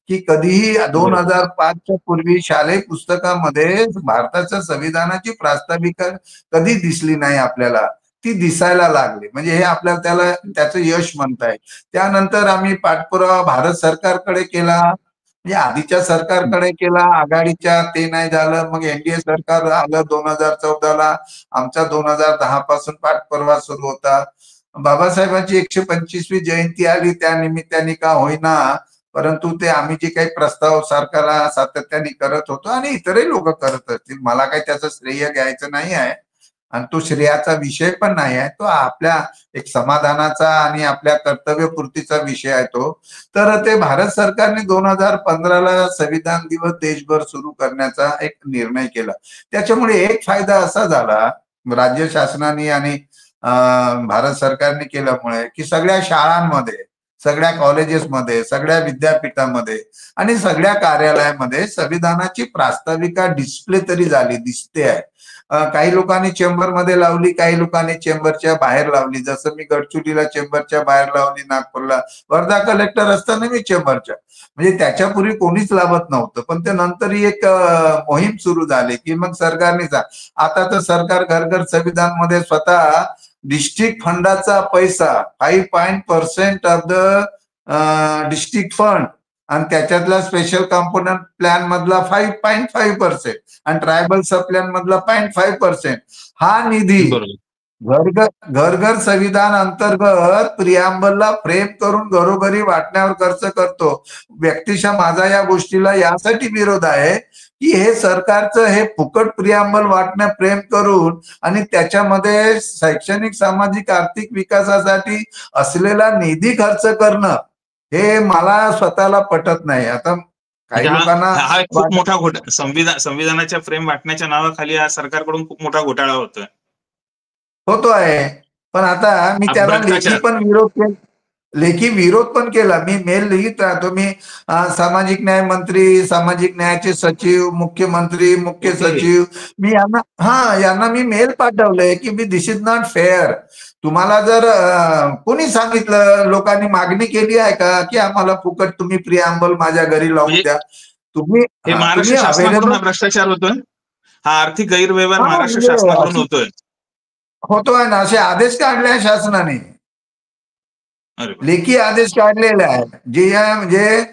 की कधीही 2005च्या पूर्वी शालेय पुस्तकामध्ये भारताच्या संविधानाची प्रास्ताविका कधी दिसली नाही आपल्याला, ती दिसायला लागली. म्हणजे हे आपल्याला त्याचं यश म्हणताय. त्यानंतर आम्ही पाठपुरावा भारत सरकारकडे केला. म्हणजे आधीच्या सरकारकडे केला, आघाडीच्या ते नाही झालं, मग एनडीए सरकार आलं 2014ला, आमचा 2010 पासून पाठपुरावा सुरू होता. बाबासाहेबांची 125वी जयंती आली, त्या निमित्ताने का होईना, परंतु ते आम्ही जे काही प्रस्ताव सरकारला सातत्याने करत होतो आणि इतरही लोक करत असतील, मला काही त्याचं श्रेय घ्यायचं नाही आहे आणि तो श्रेयाचा विषय पण नाही आहे, तो आपल्या एक समाधानाचा आणि आपल्या कर्तव्यपूर्तीचा विषय आहे तो. तर ते भारत सरकारने 2015ला संविधान दिवस देशभर सुरू करण्याचा एक निर्णय केला. त्याच्यामुळे एक फायदा असा झाला राज्य शासनाने आणि भारत सरकारने केल्यामुळे की सगळ्या शाळांमध्ये, सगळ्या कॉलेजेसमध्ये, सगळ्या विद्यापीठामध्ये आणि सगळ्या कार्यालयामध्ये संविधानाची प्रास्ताविका डिस्प्ले तरी झाली, दिसते आहे. काही लोकांनी चेंबरमध्ये लावली, काही लोकांनी चेंबरच्या बाहेर लावली. जसं मी गडचिरोलीला चेंबरच्या बाहेर लावली, नागपूरला, वर्धा कलेक्टर असताना मी चेंबरच्या, म्हणजे त्याच्यापूर्वी कोणीच लावत नव्हतं. पण ते नंतर एक मोहीम सुरू झाली की मग सरकारने आता तर सरकार घर घर संविधान मध्ये स्वतः डिस्ट्रिक्ट फंडाचा पैसा 5% ऑफ द डिस्ट्रिक्ट फंड आणि त्याच्यातला स्पेशल कॉम्पोनंट प्लॅन मधला 5.5% आणि ट्रायबल सब प्लॅन मधला 0.5% हा निधी घर घर संविधान अंतर्गत प्रियांबलला फ्रेम करून घरोघरी वाटण्यावर खर्च करतो. व्यक्तिशः माझा या गोष्टीला यासाठी विरोध आहे की हे सरकारचं हे फुकट प्रियांबल वाटणं प्रेम करून आणि त्याच्यामध्ये शैक्षणिक, सामाजिक, आर्थिक विकासासाठी असलेला निधी खर्च करणं हे मला स्वतःला पटत नाही. आता काही लोकांना हा खूप मोठा घोटाळा, संविधानाच्या फ्रेम वाटण्याच्या नावाखाली हा सरकारकडून खूप मोठा घोटाळा होतोय, होतो आहे. पण आता मी त्याला लेखी विरोध पण केला. मी मेल लिहित राहतो. मी सामाजिक न्याय मंत्री, सामाजिक न्यायाचे सचिव, मुख्यमंत्री, मुख्य सचिव, मी यांना मी मेल पाठवलंय की दिस इज नॉट फेअर. तुम्हाला जर कोणी सांगितलं, लोकांनी मागणी केली आहे का की आम्हाला फुकट तुम्ही प्रियांबल माझ्या घरी लावून द्या? तुम्ही महाराष्ट्र शासनाकडून हा भ्रष्टाचार होतोय, हा आर्थिक गैरव्यवहार महाराष्ट्र शासनाकडून होतोय ना. असे आदेश काढले आहे शासनाने, लेखी आदेश काढलेले आहेत. जे म्हणजे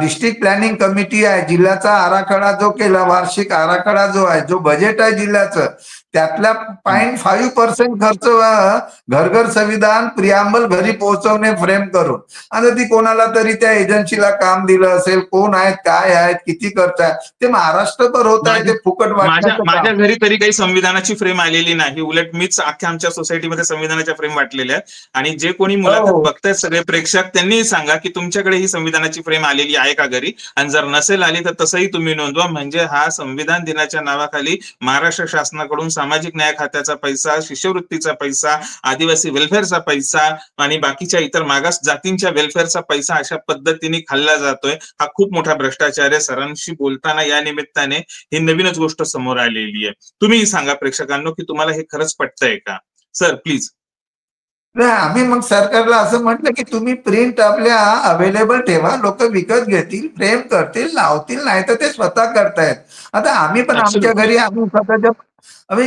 डिस्ट्रिक्ट प्लॅनिंग कमिटी आहे, जिल्ह्याचा आराखडा जो केला, वार्षिक आराखडा जो आहे, जो बजेट आहे जिल्ह्याचं, त्यातल्या 0.5% खर्च घर घर संविधान प्रियांबल घरी पोहोचवणे फ्रेम करून. आता ती कोणाला तरी त्या एजन्सीला काम दिलं असेल, कोण आहेत, काय आहेत, किती खर्च आहे, ते महाराष्ट्रभर होत आहे. ते फुकट माझ्या घरी तरी काही संविधानाची फ्रेम आलेली नाही. उलट मीच अख्ख्या आमच्या सोसायटीमध्ये संविधानाच्या फ्रेम वाटलेल्या आहेत. आणि जे कोणी मुलाखत बघतायत सगळे प्रेक्षक, त्यांनी सांगा की तुमच्याकडे ही संविधानाची फ्रेम आलेली आहे का घरी, आणि जर नसेल आली तर तसंही तुम्ही नोंदवा. म्हणजे हा संविधान दिनाच्या नावाखाली महाराष्ट्र शासनाकडून सामाजिक न्याय खात्याचा पैसा, शिष्यवृत्तीचा पैसा, आदिवासी वेलफेअरचा पैसा आणि बाकीच्या इतर मागास जातींच्या वेलफेअरचा पैसा अशा पद्धतीने खाल्ला जातोय. हा खूप मोठा भ्रष्टाचार आहे. सरांशी बोलताना या निमित्ताने ही नवीनच गोष्ट समोर आलेली आहे. तुम्ही सांगा प्रेक्षकांनो की तुम्हाला हे खरंच पटतंय का? Sir please. नाही, आम्ही मग सरकारला असं म्हटलं की तुम्ही प्रिंट आपल्या अवेलेबल ठेवा, लोक विकत घेतील, फ्रेम करतील, लावतील, नाही तर ते स्वतः करतायत. आता आम्ही पण आमच्या घरी आम्ही स्वतःच्या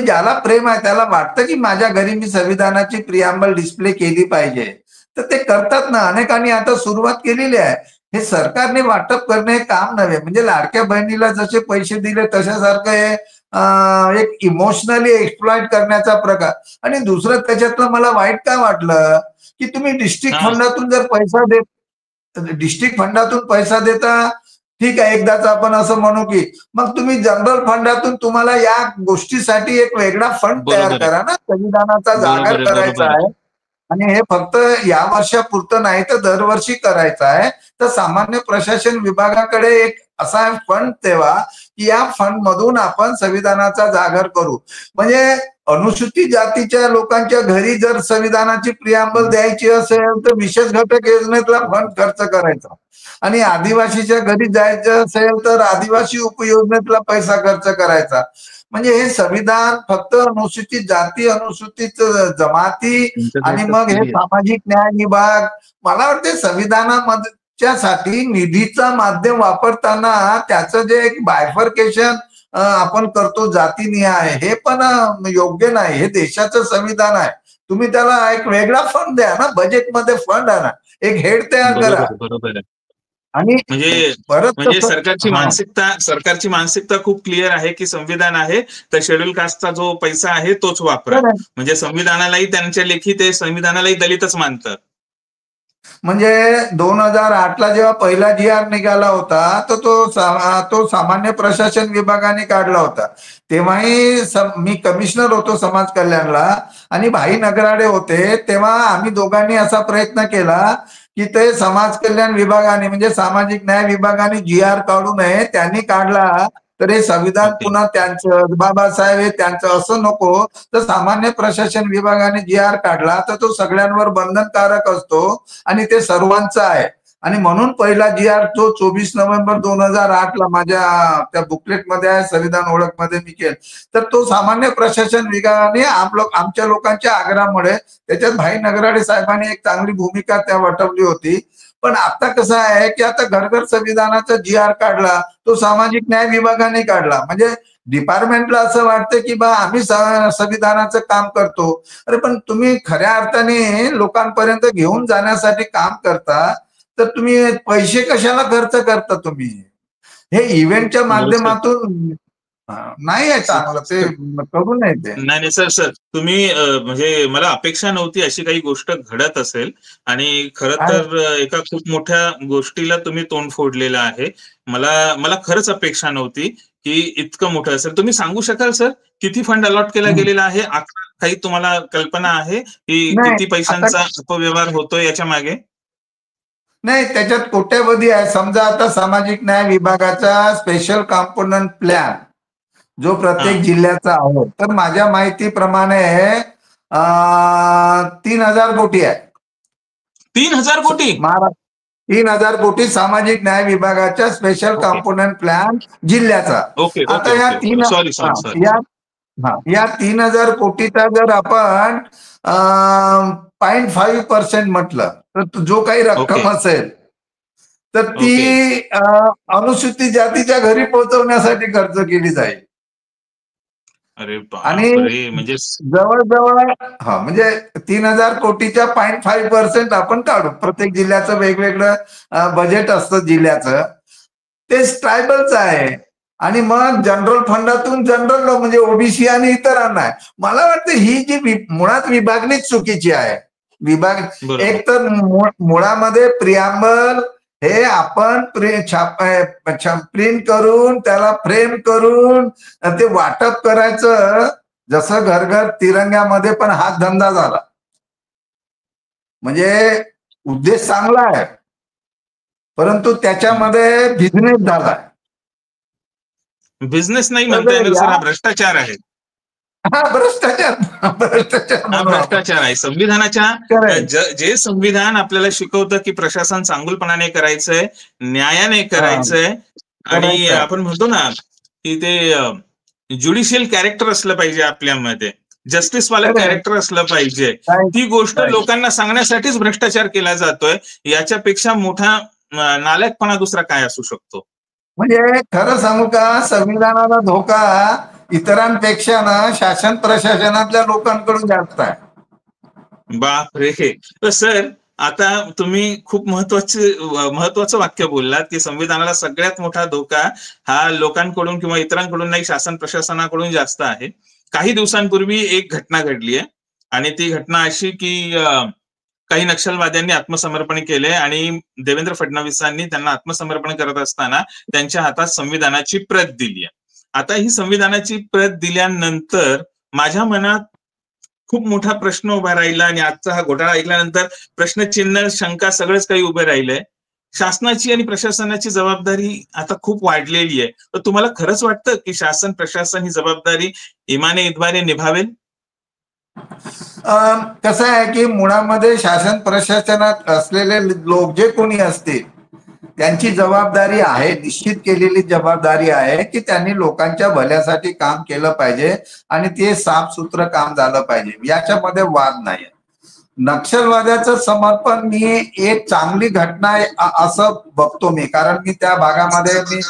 ज्याला प्रेम आहे त्याला वाटतं की माझ्या घरी मी संविधानाची प्रियांबल डिस्प्ले केली पाहिजे, तर ते करतात ना. अनेकांनी आता सुरुवात केलेली आहे. हे सरकारने वाटप करणे हे काम नव्हे. म्हणजे लाडक्या बहिणीला जसे पैसे दिले तशासारखं हे एक इमोशनली एक्सप्लॉइट करण्याचा प्रकार. आणि दुसरं त्याच्यातलं मला वाईट काय वाटलं की तुम्ही डिस्ट्रिक्ट फंडातून जर पैसा डिस्ट्रिक्ट फंडातून पैसा देता, ठीक आहे, एकदाच आपण असं म्हणू की मग तुम्ही जनरल फंडातून तुम्हाला या गोष्टीसाठी एक वेगळा फंड तयार करा ना. संविधानाचा जागर करायचा आहे आणि हे फक्त या वर्षापुरतं नाही तर दरवर्षी करायचं आहे. तर सामान्य प्रशासन विभागाकडे एक असा फंड ठेवा की या फंड मधून आपण संविधानाचा जागर करू. म्हणजे अनुसूचित जातीच्या लोकांच्या घरी जर संविधानाची प्रियांबल द्यायची असेल तर विशेष घटक योजनेतला फंड खर्च करायचा, आणि आदिवासीच्या घरी जायचं असेल तर आदिवासी उपयोजनेतला पैसा खर्च करायचा. म्हणजे हे संविधान फक्त अनुसूचित जाती, अनुसूचित जमाती आणि मग हे सामाजिक न्याय विभाग, मला वाटते संविधानाच्यासाठी निधीचा माध्यम वापरताना त्याचं जे एक बायफर्केशन आपण करतो जातीनिहाय, हे पण योग्य नाही. हे देशाचं संविधान आहे. तुम्ही त्याला एक वेगळा फंड द्या ना, बजेटमध्ये फंड आणा, एक हेड तयार करा. आणि म्हणजे परत म्हणजे कसं सरकारची मानसिकता खूप क्लिअर आहे की संविधान आहे तर शेड्यूल कास्टचा जो पैसा आहे तोच वापरा. म्हणजे संविधानालाही त्यांच्या लेखी ते संविधानालाही दलितच मानतात. म्हणजे 2008 ला जेव्हा पहिला GR निघाला होता तर तो सामान्य प्रशासन विभागाने काढला होता. तेव्हाही मी कमिशनर होतो समाज कल्याणला आणि भाई नगराडे होते. तेव्हा आम्ही दोघांनी असा प्रयत्न केला की ते समाज कल्याण विभागाने म्हणजे सामाजिक न्याय विभागाने GR काढू नये, त्यांनी काढला तर हे संविधान ओके. पुन्हा त्यांचं बाबासाहेब हे त्यांचं असं नको. तर सामान्य प्रशासन विभागाने GR काढला तर तो सगळ्यांवर बंधनकारक असतो आणि ते सर्वांचं आहे. आणि म्हणून पहिला GR जो 24 नोव्हेंबर 2008 ला माझ्या त्या बुकलेटमध्ये आहे, संविधान ओळख मध्ये मी केलं, तर तो सामान्य प्रशासन विभागाने आमच्या लोकांच्या आग्रहामुळे त्याच्यात भाई नगराडे साहेबांनी एक चांगली भूमिका त्या वठवली होती. पण आता कसं आहे की आता घर संविधानाचा GR काढला तो सामाजिक न्याय विभागाने काढला. म्हणजे डिपार्टमेंटला असं वाटतं की बा आम्ही संविधानाचं काम करतो. अरे पण तुम्ही खऱ्या अर्थाने लोकांपर्यंत घेऊन जाण्यासाठी काम करता तर तुम्ही पैसे कशाला खर्च करता? तुम्ही हे इव्हेंटच्या माध्यमातून नाही आहे चांगलं, ते करू नये ते. नाही सर तुम्ही म्हणजे मला अपेक्षा नव्हती अशी काही गोष्ट घडत असेल आणि खरं तर एका खूप मोठ्या गोष्टीला तुम्ही तोंड फोडलेलं आहे. मला खरंच अपेक्षा नव्हती की इतकं मोठं असेल. तुम्ही सांगू शकाल सर किती फंड अलॉट केला गेलेला आहे? काही तुम्हाला कल्पना आहे की किती पैशांचा अपव्यवहार होतोय याच्या मागे? नाही, त्याच्यात कोट्यवधी आहे. समजा आता सामाजिक न्याय विभागाचा स्पेशल कॉम्पोनंट प्लॅन जो प्रत्येक जिल्ह्याचा आहे तर माझ्या माहितीप्रमाणे 3,000 कोटी आहे. 3,000 कोटी? 3,000 कोटी सामाजिक न्याय विभागाच्या स्पेशल कॉम्पोनंट प्लॅन जिल्ह्याचा. आता या 3,000 कोटीचा जर आपण 0.5% म्हटलं तर जो काही रक्कम असेल तर ती अनुसूचित जातीच्या घरी पोहोचवण्यासाठी खर्च केली जाईल. आणि म्हणजे जवळजवळ म्हणजे 3,000 कोटीच्या 0.5% आपण काढू. प्रत्येक जिल्ह्याचं वेगवेगळं बजेट असतं जिल्ह्याचं, ते ट्रायबलचं आहे. आणि मग जनरल फंडातून जनरल म्हणजे ओबीसी आणि इतरांना आहे. मला वाटतं ही जी मुळात विभागणीच चुकीची आहे. एक तर मुळामध्ये प्रियांबल हे आपण प्रिंट करून त्याला फ्रेम करून ते वाटप करायचं. जसं घर तिरंग्यामध्ये पण हाच धंदा झाला. म्हणजे उद्देश चांगला आहे परंतु त्याच्यामध्ये बिझनेस झाला. बिझनेस नाही म्हणता येणार सर, हा भ्रष्टाचार आहे. भ्रष्टाचार आहे. संविधानाच्या जे संविधान आपल्याला शिकवतं की प्रशासन चांगुलपणाने करायचंय, न्यायाने करायचंय आणि आपण म्हणतो ना की ते ज्युडिशियल कॅरेक्टर असलं पाहिजे आपल्यामध्ये, जस्टिस वाला कॅरेक्टर असलं पाहिजे. ती गोष्ट लोकांना सांगण्यासाठीच भ्रष्टाचार केला जातोय. याच्यापेक्षा मोठा नालायकपणा दुसरा काय असू शकतो? म्हणजे खरं सांगू का, संविधानाला धोका इतरांपेक्षा ना शासन प्रशासनातल्या लोकांकडून जास्त आहे. बापरे. तर सर आता तुम्ही खूप महत्वाचं वाक्य बोललात की संविधानाला सगळ्यात मोठा धोका हा लोकांकडून किंवा इतरांकडून नाही, शासन प्रशासनाकडून जास्त आहे. काही दिवसांपूर्वी एक घटना घडली आहे आणि ती घटना अशी की काही नक्षलवाद्यांनी आत्मसमर्पण केले आणि देवेंद्र फडणवीसांनी त्यांना आत्मसमर्पण करत असताना त्यांच्या हातात संविधानाची प्रत दिली आहे. आता ही संविधानाची प्रत दिल्यानंतर माझ्या मनात खूप मोठा प्रश्न उभा राहिला आणि आजचा हा घोटाळा ऐकल्यानंतर प्रश्नचिन्ह, शंका सगळंच काही उभे राहिलंय. शासनाची आणि प्रशासनाची जबाबदारी आता खूप वाढलेली आहे. तर तुम्हाला खरंच वाटतं की शासन प्रशासन ही जबाबदारी इमाने इतबारे निभावेल? कसं आहे की मुळामध्ये शासन प्रशासनात असलेले लोक जे कोणी असतील त्यांची जबाबदारी आहे, निश्चित केलेली जबाबदारी आहे की त्यांनी लोकांच्या भल्यासाठी काम केलं पाहिजे आणि ते साफसूत्र काम झालं पाहिजे. याच्यामध्ये वाद नाही. नक्षलवाद्याचं समर्पण मी एक चांगली घटना असं बघतो मी, कारण मी त्या भागामध्ये मी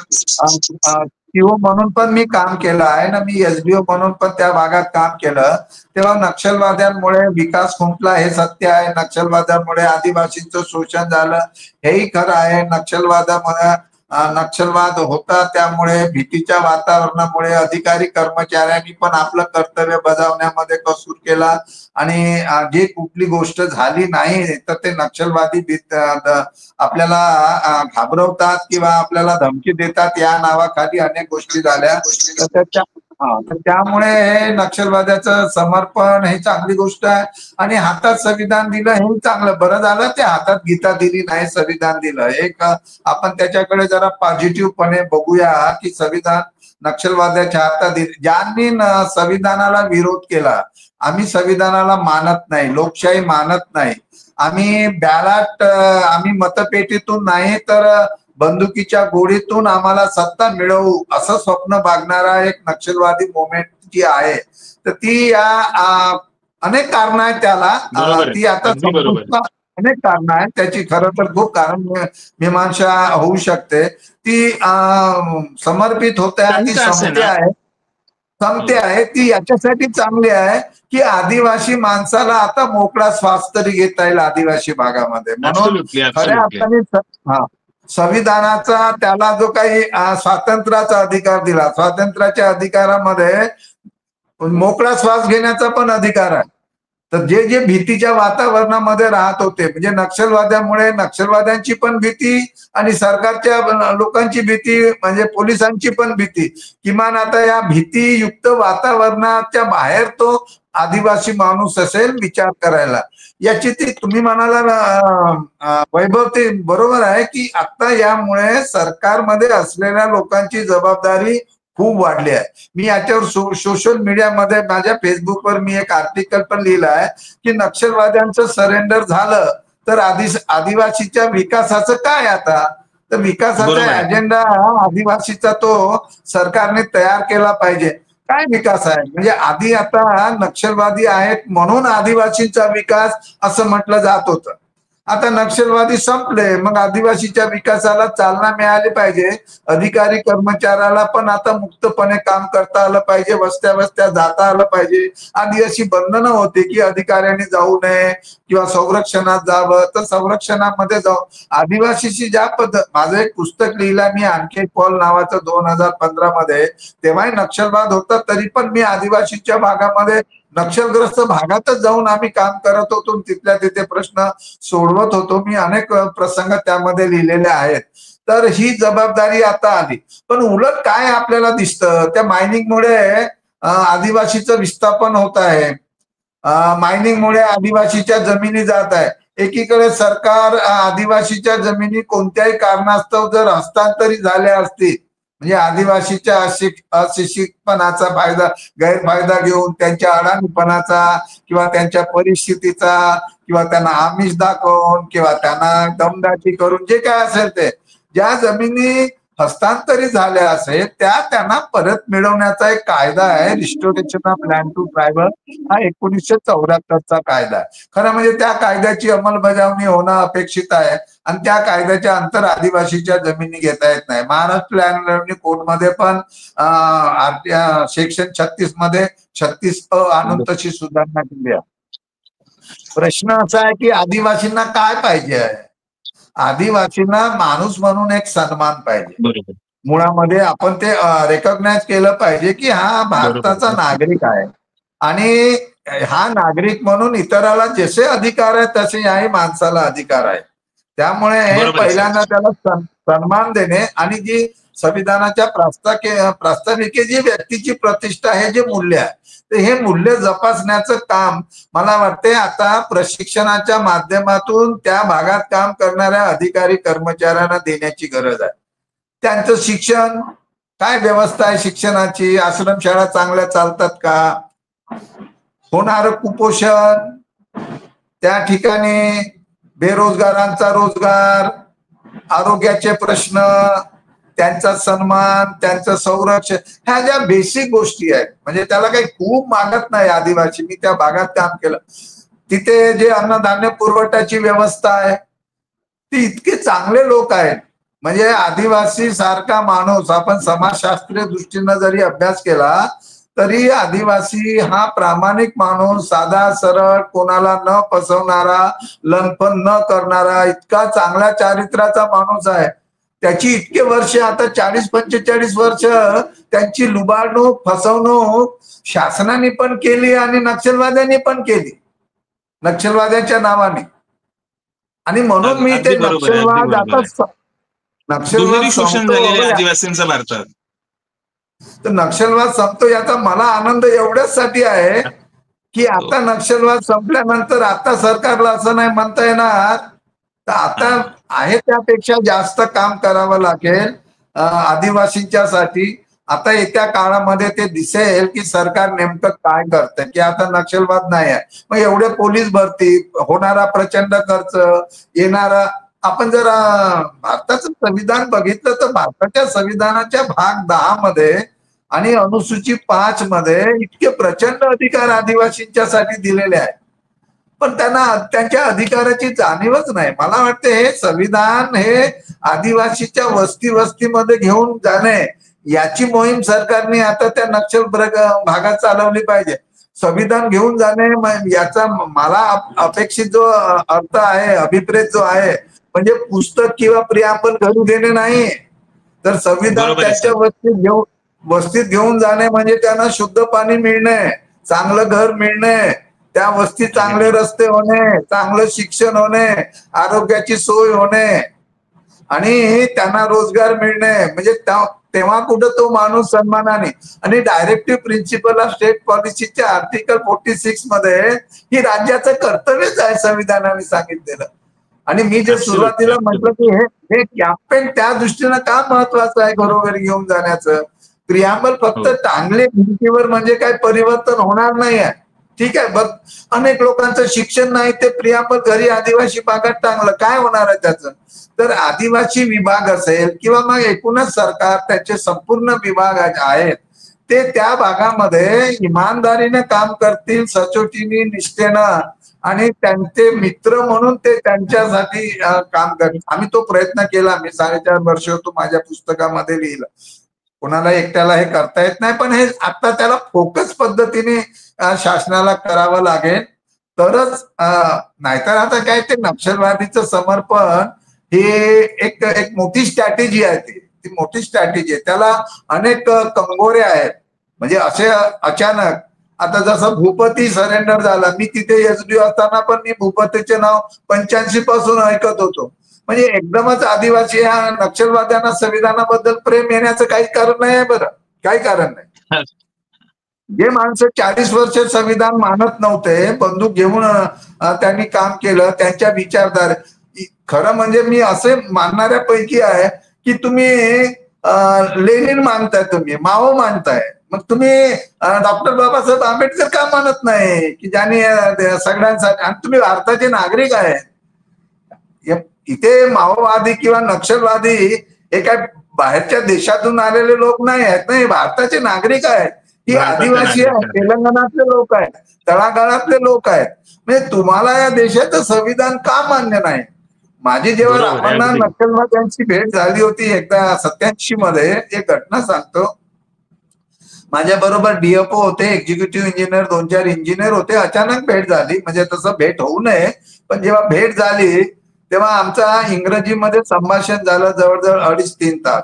एसडीओ म्हणून पण मी काम केलं आहे ना, मी एसडीओ म्हणून पण त्या भागात काम केलं. तेव्हा नक्षलवाद्यांमुळे विकास खुंटला हे सत्य आहे. नक्षलवाद्यांमुळे आदिवासींचं शोषण झालं हेही खरं आहे. नक्षलवादामुळे नक्षलवाद होता, त्यामुळे भीतीच्या वातावरणामुळे अधिकारी कर्मचाऱ्यांनी पण आपलं कर्तव्य बजावण्यामध्ये कसूर केला आणि जे कुठली गोष्ट झाली नाही तर ते नक्षलवादी आपल्याला घाबरवतात किंवा आपल्याला धमकी देतात या नावाखाली अनेक गोष्टी झाल्या. तर त्यामुळे हे नक्षलवाद्याचं समर्पण हे चांगली गोष्ट आहे आणि हातात संविधान दिलं हे चांगलं. बरं झालं ते हातात गीता दिली नाही, संविधान दिलं. एक आपण त्याच्याकडे जरा पॉझिटिव्हपणे बघूया की संविधान नक्षलवाद्याच्या हातात दिले. ज्यांनी संविधानाला विरोध केला, आम्ही संविधानाला मानत नाही, लोकशाही मानत नाही, आम्ही बॅलट आम्ही मतपेटीतून नाही तर बंदुकीच्या गोळीतून आम्हाला सत्ता मिळवू असं स्वप्न बागणारा एक नक्षलवादी मुवमेंट जी आहे, तर ती या अनेक कारण आहेत त्याला. ती आता अनेक कारण आहेत त्याची. खरं तर खूप कारण मीमांसा होऊ शकते. ती समर्पित होते आणि समते आहे ती याच्यासाठी चांगली आहे की आदिवासी माणसाला आता मोकळा श्वास तरी घेता येईल आदिवासी भागामध्ये. म्हणून खऱ्या अर्थाने संविधानाचा त्याला जो काही स्वातंत्र्याचा अधिकार दिला, स्वातंत्र्याच्या अधिकारामध्ये मोकळा श्वास घेण्याचा पण अधिकार आहे. तर जे जे भीतीच्या वातावरणामध्ये राहत होते, म्हणजे नक्षलवाद्यामुळे नक्षलवाद्यांची पण भीती आणि सरकारच्या लोकांची भीती, म्हणजे पोलिसांची पण भीती, किमान आता या भीतीयुक्त वातावरणाच्या बाहेर तो आदिवासी माणूस असेल विचार करायला. याची ती तुम्ही म्हणाला वैभव, ते बरोबर आहे की आता यामुळे सरकारमध्ये असलेल्या लोकांची जबाबदारी खूप वाढली आहे. मी याच्यावर सोशल मीडियामध्ये माझ्या फेसबुकवर मी एक आर्टिकल पण लिहिलं आहे की नक्षलवाद्यांचं सरेंडर झालं तर आदिवासीच्या विकासाचं काय आता. तर विकासाचा अजेंडा आदिवासीचा तो सरकारने तयार केला पाहिजे. काय विकास आहे म्हणजे आधी आता नक्षलवादी आहेत म्हणून आदिवासींचा विकास असं म्हटलं जात होतं. आता नक्षलवादी संपले, मग आदिवासीच्या विकासाला चालना मिळाली पाहिजे. अधिकारी कर्मचाऱ्याला पण आता मुक्तपणे काम करता आलं पाहिजे, वस्त्या वस्त्या जाता आलं पाहिजे. आधी अशी बंधनं होती की अधिकाऱ्यांनी जाऊ नये किंवा संरक्षणात जावं, तर संरक्षणामध्ये जाऊ. आदिवासीची ज्या पद्धत, माझं एक पुस्तक लिहिलं मी आणखी पॉल नावाचं 2015 मध्ये, तेव्हाही नक्षलवाद होता तरी पण मी आदिवासीच्या भागामध्ये नक्षलग्रस्त भागातच जाऊन आम्ही काम करत होतो, तिथल्या तिथे प्रश्न सोडवत होतो. मी अनेक प्रसंग त्यामध्ये लिहिलेले आहेत. तर ही जबाबदारी आता आली. पण उलट काय आपल्याला दिसतं, त्या मायनिंगमुळे आदिवासीचं विस्थापन होत आहे. मायनिंगमुळे आदिवासीच्या जमिनी जात आहे. एकीकडे सरकार आदिवासीच्या जमिनी कोणत्याही कारणास्तव जर हस्तांतरित झाल्या असतील, म्हणजे आदिवासीच्या अशिक्षितपणाचा गैरफायदा घेऊन त्यांच्या अडाणीपणाचा किंवा त्यांच्या परिस्थितीचा किंवा त्यांना आमिष दाखवून किंवा त्यांना दमदाटी करून जे काय असेल ते, ज्या जमिनी हस्तांतरित झाल्या असेल त्या त्यांना परत मिळवण्याचा एक कायदा आहे, restoration of land to tribal, हा 1974चा कायदा आहे. खरं म्हणजे त्या कायद्याची अंमलबजावणी होणं अपेक्षित आहे आणि त्या कायद्याच्या अंतर आदिवासीच्या जमिनी घेता येत नाही. महाराष्ट्र लँड रेव्हेन्यू कोडमध्ये पण सेक्शन 36 मध्ये 36 आणून तशी सुधारणा केली आहे. प्रश्न असा आहे की आदिवासींना काय पाहिजे आहे. आदिवासींना माणूस म्हणून एक सन्मान पाहिजे. मुळामध्ये आपण ते रेकॉग्नाइज केलं पाहिजे की हा भारताचा नागरिक आहे आणि हा नागरिक म्हणून इतराला जसे अधिकार आहेत तसे याही माणसाला अधिकार आहे. त्यामुळे पहिल्यांदा त्याला सन्मान देणे आणि जी संविधानाच्या प्रास्ताविके व्यक्तीची प्रतिष्ठा हे जे मूल्य आहे, तर हे मूल्य जपासण्याचं काम मला वाटते आता प्रशिक्षणाच्या माध्यमातून त्या भागात काम करणाऱ्या अधिकारी कर्मचाऱ्यांना देण्याची गरज आहे. त्यांचं शिक्षण काय व्यवस्था आहे शिक्षणाची, आश्रमशाळा चांगल्या चालतात का, होणारं कुपोषण, त्या ठिकाणी बेरोजगारांचा रोजगार, आरोग्याचे प्रश्न, त्यांचा सन्मान, त्यांचं संरक्षण, ह्या ज्या बेसिक गोष्टी आहेत, म्हणजे त्याला काही खूप मागत नाही आदिवासी. मी त्या भागात काम केलं, तिथे जे अन्नधान्य पुरवठ्याची व्यवस्था आहे ती इतके चांगले लोक आहेत म्हणजे आदिवासी सारखा माणूस आपण समाजशास्त्रीय दृष्टीनं जरी अभ्यास केला तरी आदिवासी हा प्रामाणिक माणूस, साधा सरळ, कोणाला न फसवणारा, लंपन न करणारा, इतका चांगल्या चारित्र्याचा माणूस आहे. त्याची इतके वर्ष, आता 40-45 वर्ष त्यांची लुबाडणूक, फसवणूक शासनाने पण केली आणि नक्षलवाद्यांनी पण केली, नक्षलवाद्याच्या नावाने. आणि म्हणून मी अगदी ते बरोबर आहे, अगदी नक्षलवाद बरोबर आहे. आता नक्षलवाद दुहेरी शोषण झालेले संपतो, आदिवासींचं भारतात. तर नक्षलवाद संपतो याचा मला आनंद एवढ्याचसाठी आहे की आता नक्षलवाद संपल्यानंतर आता सरकारला असं नाही म्हणता येणार, तर आता आहे त्यापेक्षा जास्त काम करावं लागेल आदिवासींच्या साठी. आता येत्या काळामध्ये ते दिसेल की सरकार नेमकं काय करतं, की आता नक्षलवाद नाही आहे, मग एवढे पोलीस भरती, होणारा प्रचंड खर्च, येणारा. आपण जर भारताचं संविधान बघितलं तर भारताच्या संविधानाच्या भाग 10 मध्ये आणि अनुसूची 5 मध्ये इतके प्रचंड अधिकार आदिवासींच्या साठी दिलेले आहेत, पण त्यांना त्यांच्या अधिकाराची जाणीवच नाही. मला वाटतं हे संविधान हे आदिवासीच्या वस्तीमध्ये घेऊन जाणे याची मोहीम सरकारने आता त्या नक्षल भागात चालवली पाहिजे. संविधान घेऊन जाणे याचा मला अपेक्षित जो अर्थ आहे, अभिप्रेत जो आहे, म्हणजे पुस्तक किंवा प्रियांबल घरी देणे नाही, तर संविधान त्यांच्या वस्तीत घेऊन जाणे म्हणजे त्यांना शुद्ध पाणी मिळणे, चांगलं घर मिळणे, त्या वस्तीत चांगले रस्ते होणे, चांगलं शिक्षण होणे, आरोग्याची सोय होणे आणि त्यांना रोजगार मिळणे, म्हणजे तेव्हा कुठं तो माणूस सन्मानाने. आणि डायरेक्टिव्ह प्रिन्सिपल ऑफ स्टेट पॉलिसीच्या आर्टिकल 46 मध्ये ही राज्याचं कर्तव्यच आहे संविधानाने सांगितलेलं. आणि मी जे सुरुवातीला म्हटलं की हे कॅम्पेन त्या दृष्टीनं का महत्वाचं आहे घरोघरी घेऊन जाण्याचं. प्रियांबल फक्त टांगले भिंतीवर म्हणजे काय परिवर्तन होणार नाही आहे, ठीक आहे. बघ, अनेक लोकांचं शिक्षण नाही, ते प्रियांबल घरी आदिवासी भागात टांगलं, काय होणार आहे त्याचं. तर आदिवासी विभाग असेल किंवा मग एकूणच सरकार त्याचे संपूर्ण विभाग आहेत ते त्या भागामध्ये इमानदारीने काम करतील, सचोटीने, निष्ठेनं, आणि त्यांचे मित्र म्हणून ते त्यांच्यासाठी काम करतील. आम्ही तो प्रयत्न केला. मी 4.5 वर्ष होतो, माझ्या पुस्तकामध्ये लिहिलं. कोणाला एकट्याला हे करता येत नाही, पण हे आता त्याला फोकस पद्धतीने शासनाला करावं लागेल तरच. नाहीतर आता काय ते नक्षलवादीचं समर्पण ही एक मोठी स्ट्रॅटेजी आहे. ती मोठी स्ट्रॅटेजी आहे, त्याला अनेक कंगोरे आहेत. म्हणजे असे अचानक आता जसं भूपती सरेंडर झाला, मी तिथे एसडीओ असताना पण मी भूपतीचे नाव 85 पासून ऐकत होतो. म्हणजे एकदमच आदिवासी ह्या नक्षलवाद्यांना संविधानाबद्दल प्रेम येण्याचं काही कारण नाही आहे. बरं, काही कारण नाही. जे माणसं 40 वर्ष संविधान मानत नव्हते, बंदूक घेऊन त्यांनी काम केलं, त्यांच्या विचारधारे, खरं म्हणजे मी असे मानणाऱ्यापैकी आहे की तुम्ही लेनिन मानताय, तुम्ही माओ मानताय, मग तुम्ही डॉक्टर बाबासाहेब आंबेडकर का मानत नाही की ज्यांनी सगळ्यांसाठी. आणि तुम्ही भारताचे नागरिक आहे. इथे माओवादी किंवा नक्षलवादी हे काय बाहेरच्या देशातून आलेले लोक नाही आहेत, नाही, भारताचे नागरिक आहेत. ही आदिवासी आहेत, तेलंगणातले लोक आहेत, तळागाळातले लोक आहेत. म्हणजे तुम्हाला या देशाचं संविधान का मान्य नाही. माझी जेव्हा रामण्णा नक्षलवाद्यांची भेट झाली होती एकदा 87 मध्ये, एक घटना सांगतो. माझ्या बरोबर डीएफओ होते, एक्झिक्युटिव्ह इंजिनियर, 2-4 इंजिनियर होते. अचानक भेट झाली, म्हणजे तसं भेट होऊ नये, पण जेव्हा भेट झाली तेव्हा आमचा इंग्रजीमध्ये संभाषण झालं जवळजवळ 2.5-3 तास.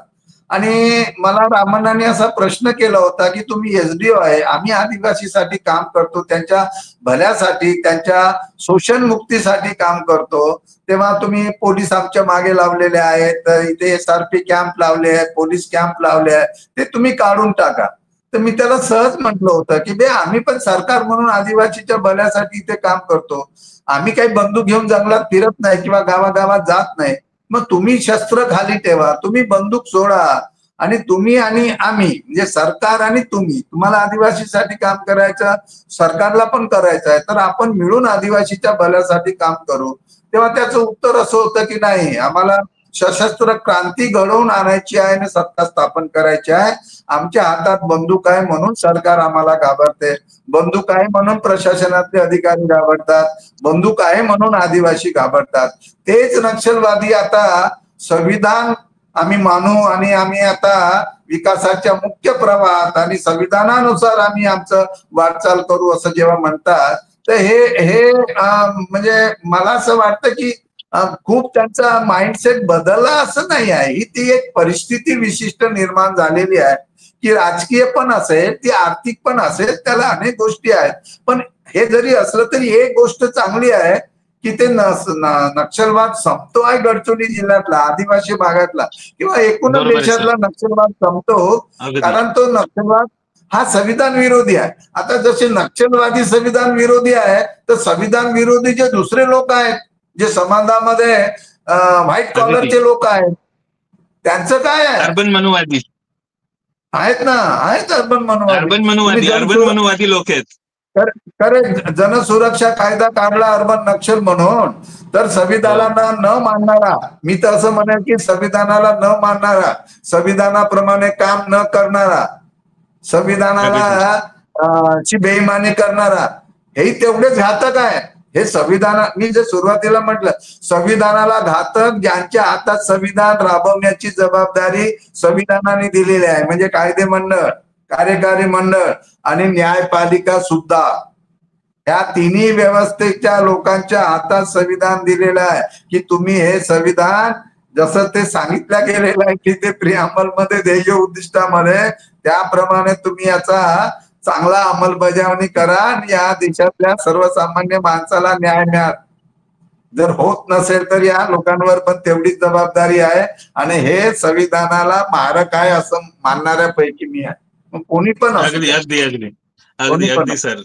आणि मला रामण्णाने असा प्रश्न केला होता की तुम्ही एसडीओ आहे, आम्ही आदिवासीसाठी काम करतो, त्यांच्या भल्यासाठी, त्यांच्या शोषण मुक्तीसाठी काम करतो, तेव्हा तुम्ही पोलीस आमच्या मागे लावलेले आहेत, इथे SRP कॅम्प लावले आहेत, पोलीस कॅम्प लावले आहेत, ते तुम्ही काढून टाका. तर मी त्याला सहज म्हटलं होतं की बे, आम्ही पण सरकार म्हणून आदिवासीच्या भल्यासाठी इथे काम करतो, आम्ही काही बंदूक घेऊन जंगलात फिरत नाही किंवा गावागावात जात नाही. मग तुम्ही शस्त्र खाली ठेवा, तुम्ही बंदूक सोडा, आणि तुम्ही आणि आम्ही, म्हणजे सरकार आणि तुम्ही, तुम्हाला आदिवासीसाठी काम करायचं, सरकारला पण करायचं आहे, तर आपण मिळून आदिवासीच्या भल्यासाठी काम करू. तेव्हा त्याचं उत्तर असं होतं की नाही, आम्हाला सशस्त्र क्रांती घडवून आणायची आहे आणि सत्ता स्थापन करायची आहे. आमच्या हातात बंदूक आहे म्हणून सरकार आम्हाला घाबरते, बंदूक आहे म्हणून प्रशासनातले अधिकारी घाबरतात, बंदूक आहे म्हणून आदिवासी घाबरतात. तेच नक्षलवादी आता संविधान आम्ही मानू आणि आम्ही आता विकासाच्या मुख्य प्रवाहात आणि संविधानानुसार आम्ही आमचं वाटचाल करू असं जेव्हा म्हणतात, तर हे म्हणजे मला असं वाटतं की खूप त्यांचा माइंडसेट बदलला असं नाही आहे. ही ती एक परिस्थिती विशिष्ट निर्माण झालेली आहे की राजकीय पण असेल, ती आर्थिक पण असेल, त्याला अनेक गोष्टी आहेत. पण हे जरी असलं तरी एक गोष्ट चांगली आहे की ते नक्षलवाद संपतो आहे गडचिरोली जिल्ह्यातला, आदिवासी भागातला किंवा एकूणच देशातला नक्षलवाद संपतो. कारण तो नक्षलवाद हा संविधान विरोधी आहे. आता जसे नक्षलवादी संविधान विरोधी आहे, तर संविधान विरोधी जे दुसरे लोक आहेत, जे समाजामध्ये व्हाईट कॉलरचे लोक आहेत, त्यांचं काय आहे? अर्बन मनुवादी आहेत ना, आहेत अर्बन मनुवादी लोक आहेत. खरे जनसुरक्षा कायदा काढला अर्बन नक्षल म्हणून, तर संविधानाला न मानणारा, मी तर असं म्हणेन की संविधानाला न मानणारा, संविधानाप्रमाणे काम न करणारा, संविधानाला ची बेईमानी करणारा, हे तेवढेच घातक आहे. हे संविधान, मी जे सुरुवातीला म्हटलं, संविधानाला घातक ज्यांच्या हातात संविधान राबवण्याची जबाबदारी संविधानाने दिलेली आहे, म्हणजे कायदे मंडळ, कार्यकारी मंडळ आणि न्यायपालिका सुद्धा, या तिन्ही व्यवस्थेच्या लोकांच्या हातात संविधान दिलेलं आहे की तुम्ही हे संविधान जसं ते सांगितलं गेलेलं आहे की ते प्रिअंबल मध्ये ध्येय उद्दिष्टामध्ये, त्याप्रमाणे तुम्ही याचा चांगला अंमलबजावणी करा आणि या देशातल्या सर्वसामान्य माणसाला न्याय मिळाल. जर होत नसेल तर या लोकांवर पण तेवढीच जबाबदारी आहे आणि हे संविधानाला मारक आहे असं मानणाऱ्यापैकी मी आहे. मग कोणी पण अगदी सर.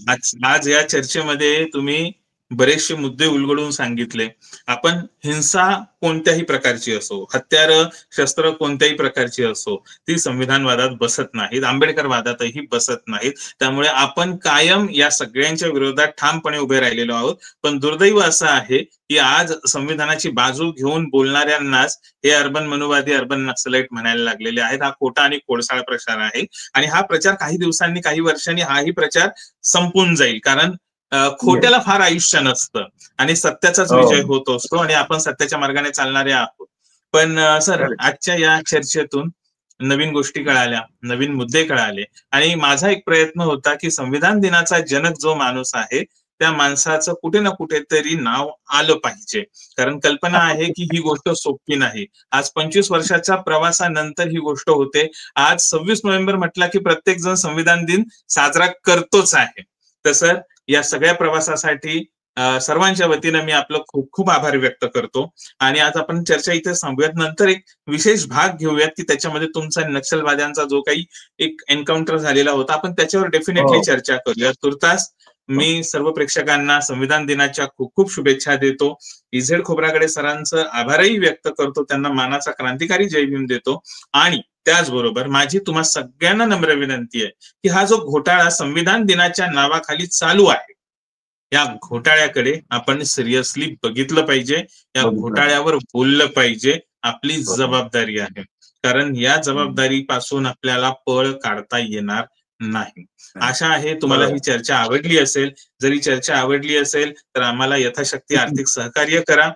आज या चर्चेमध्ये तुम्ही बरेचसे मुद्दे उलगडून सांगितले. आपण हिंसा कोणत्याही प्रकारची असो, हत्यार शस्त्र कोणत्याही प्रकारची असो, ती संविधानवादात बसत नाहीत, आंबेडकरवादातही बसत नाहीत. त्यामुळे आपण कायम या सगळ्यांच्या विरोधात ठामपणे उभे राहिलेलो आहोत. पण दुर्दैव असं आहे की आज संविधानाची बाजू घेऊन बोलणाऱ्यांनाच हे अर्बन मनुवादी, अर्बन नक्सलाइट म्हणायला लागलेले आहेत. हा खोटा आणि खोडसाळ प्रचार आहे आणि हा प्रचार काही दिवसांनी, काही वर्षांनी हाही प्रचार संपून जाईल. कारण खोट्याला फार आयुष्य नसतं आणि सत्याचाच विजय होत असतो आणि आपण सत्याच्या मार्गाने चालणारे आहोत. पण सर, आजच्या या चर्चेतून नवीन गोष्टी कळाल्या, नवीन मुद्दे कळाले आणि माझा एक प्रयत्न होता की संविधान दिनाचा जनक जो माणूस आहे त्या माणसाचं कुठे ना कुठेतरी नाव आलं पाहिजे. कारण कल्पना आहे की ही गोष्ट सोपी नाही. आज 25 वर्षाच्या प्रवासानंतर ही गोष्ट होते. आज 26 नोव्हेंबर म्हटला की प्रत्येक जण संविधान दिन साजरा करतोच आहे. तर सर, या सगळ्या प्रवासासाठी सर्वांच्या वतीनं मी आपलं खूप खूप आभार व्यक्त करतो आणि आज आपण चर्चा इथे थांबूयात. नंतर एक विशेष भाग घेऊयात की त्याच्यामध्ये तुमचा नक्षलवाद्यांचा जो काही एक एन्काउंटर झालेला होता, आपण त्याच्यावर डेफिनेटली चर्चा करूया. तुर्तास मी सर्व प्रेक्षकांना संविधान दिनाच्या खूप खूप शुभेच्छा देतो. इझेड खोब्रागडे सरांचं आभारही व्यक्त करतो, त्यांना मानाचा क्रांतिकारी जय भीम देतो आणि त्याचबरोबर माझी तुम्हा सगळ्यांना नम्र विनंती आहे की हा जो घोटाळा संविधान दिनाच्या नावाखाली चालू आहे, या घोटाळ्याकडे आपण सिरियसली बघितलं पाहिजे, या घोटाळ्यावर बोललं पाहिजे. आपली जबाबदारी आहे, कारण या जबाबदारीपासून आपल्याला पळ काढता येणार नाही. आशा आहे तुम्हाला ही चर्चा आवडली असेल. जरी चर्चा आवडली असेल तर आम्हाला यथाशक्ती आर्थिक सहकार्य करा.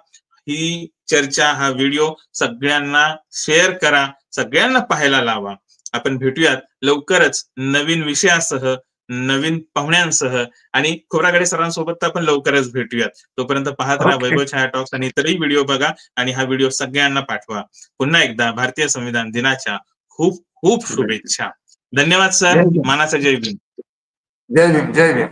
ही चर्चा, हा व्हिडिओ सगळ्यांना शेअर करा, सगळ्यांना पाहायला लावा. आपण भेटूयात लवकरच नवीन विषयासह, नवीन पाहुण्यांसह आणि खोब्रागडे सरांसोबत आपण लवकरच भेटूयात. तोपर्यंत पाहत राहा वैभव छाया टॉक्स आणि इतरही व्हिडिओ बघा आणि हा व्हिडिओ सगळ्यांना पाठवा. पुन्हा एकदा भारतीय संविधान दिनाच्या खूप खूप शुभेच्छा. धन्यवाद सर. मानाचा जय भीम. जय भीम. जय भीम.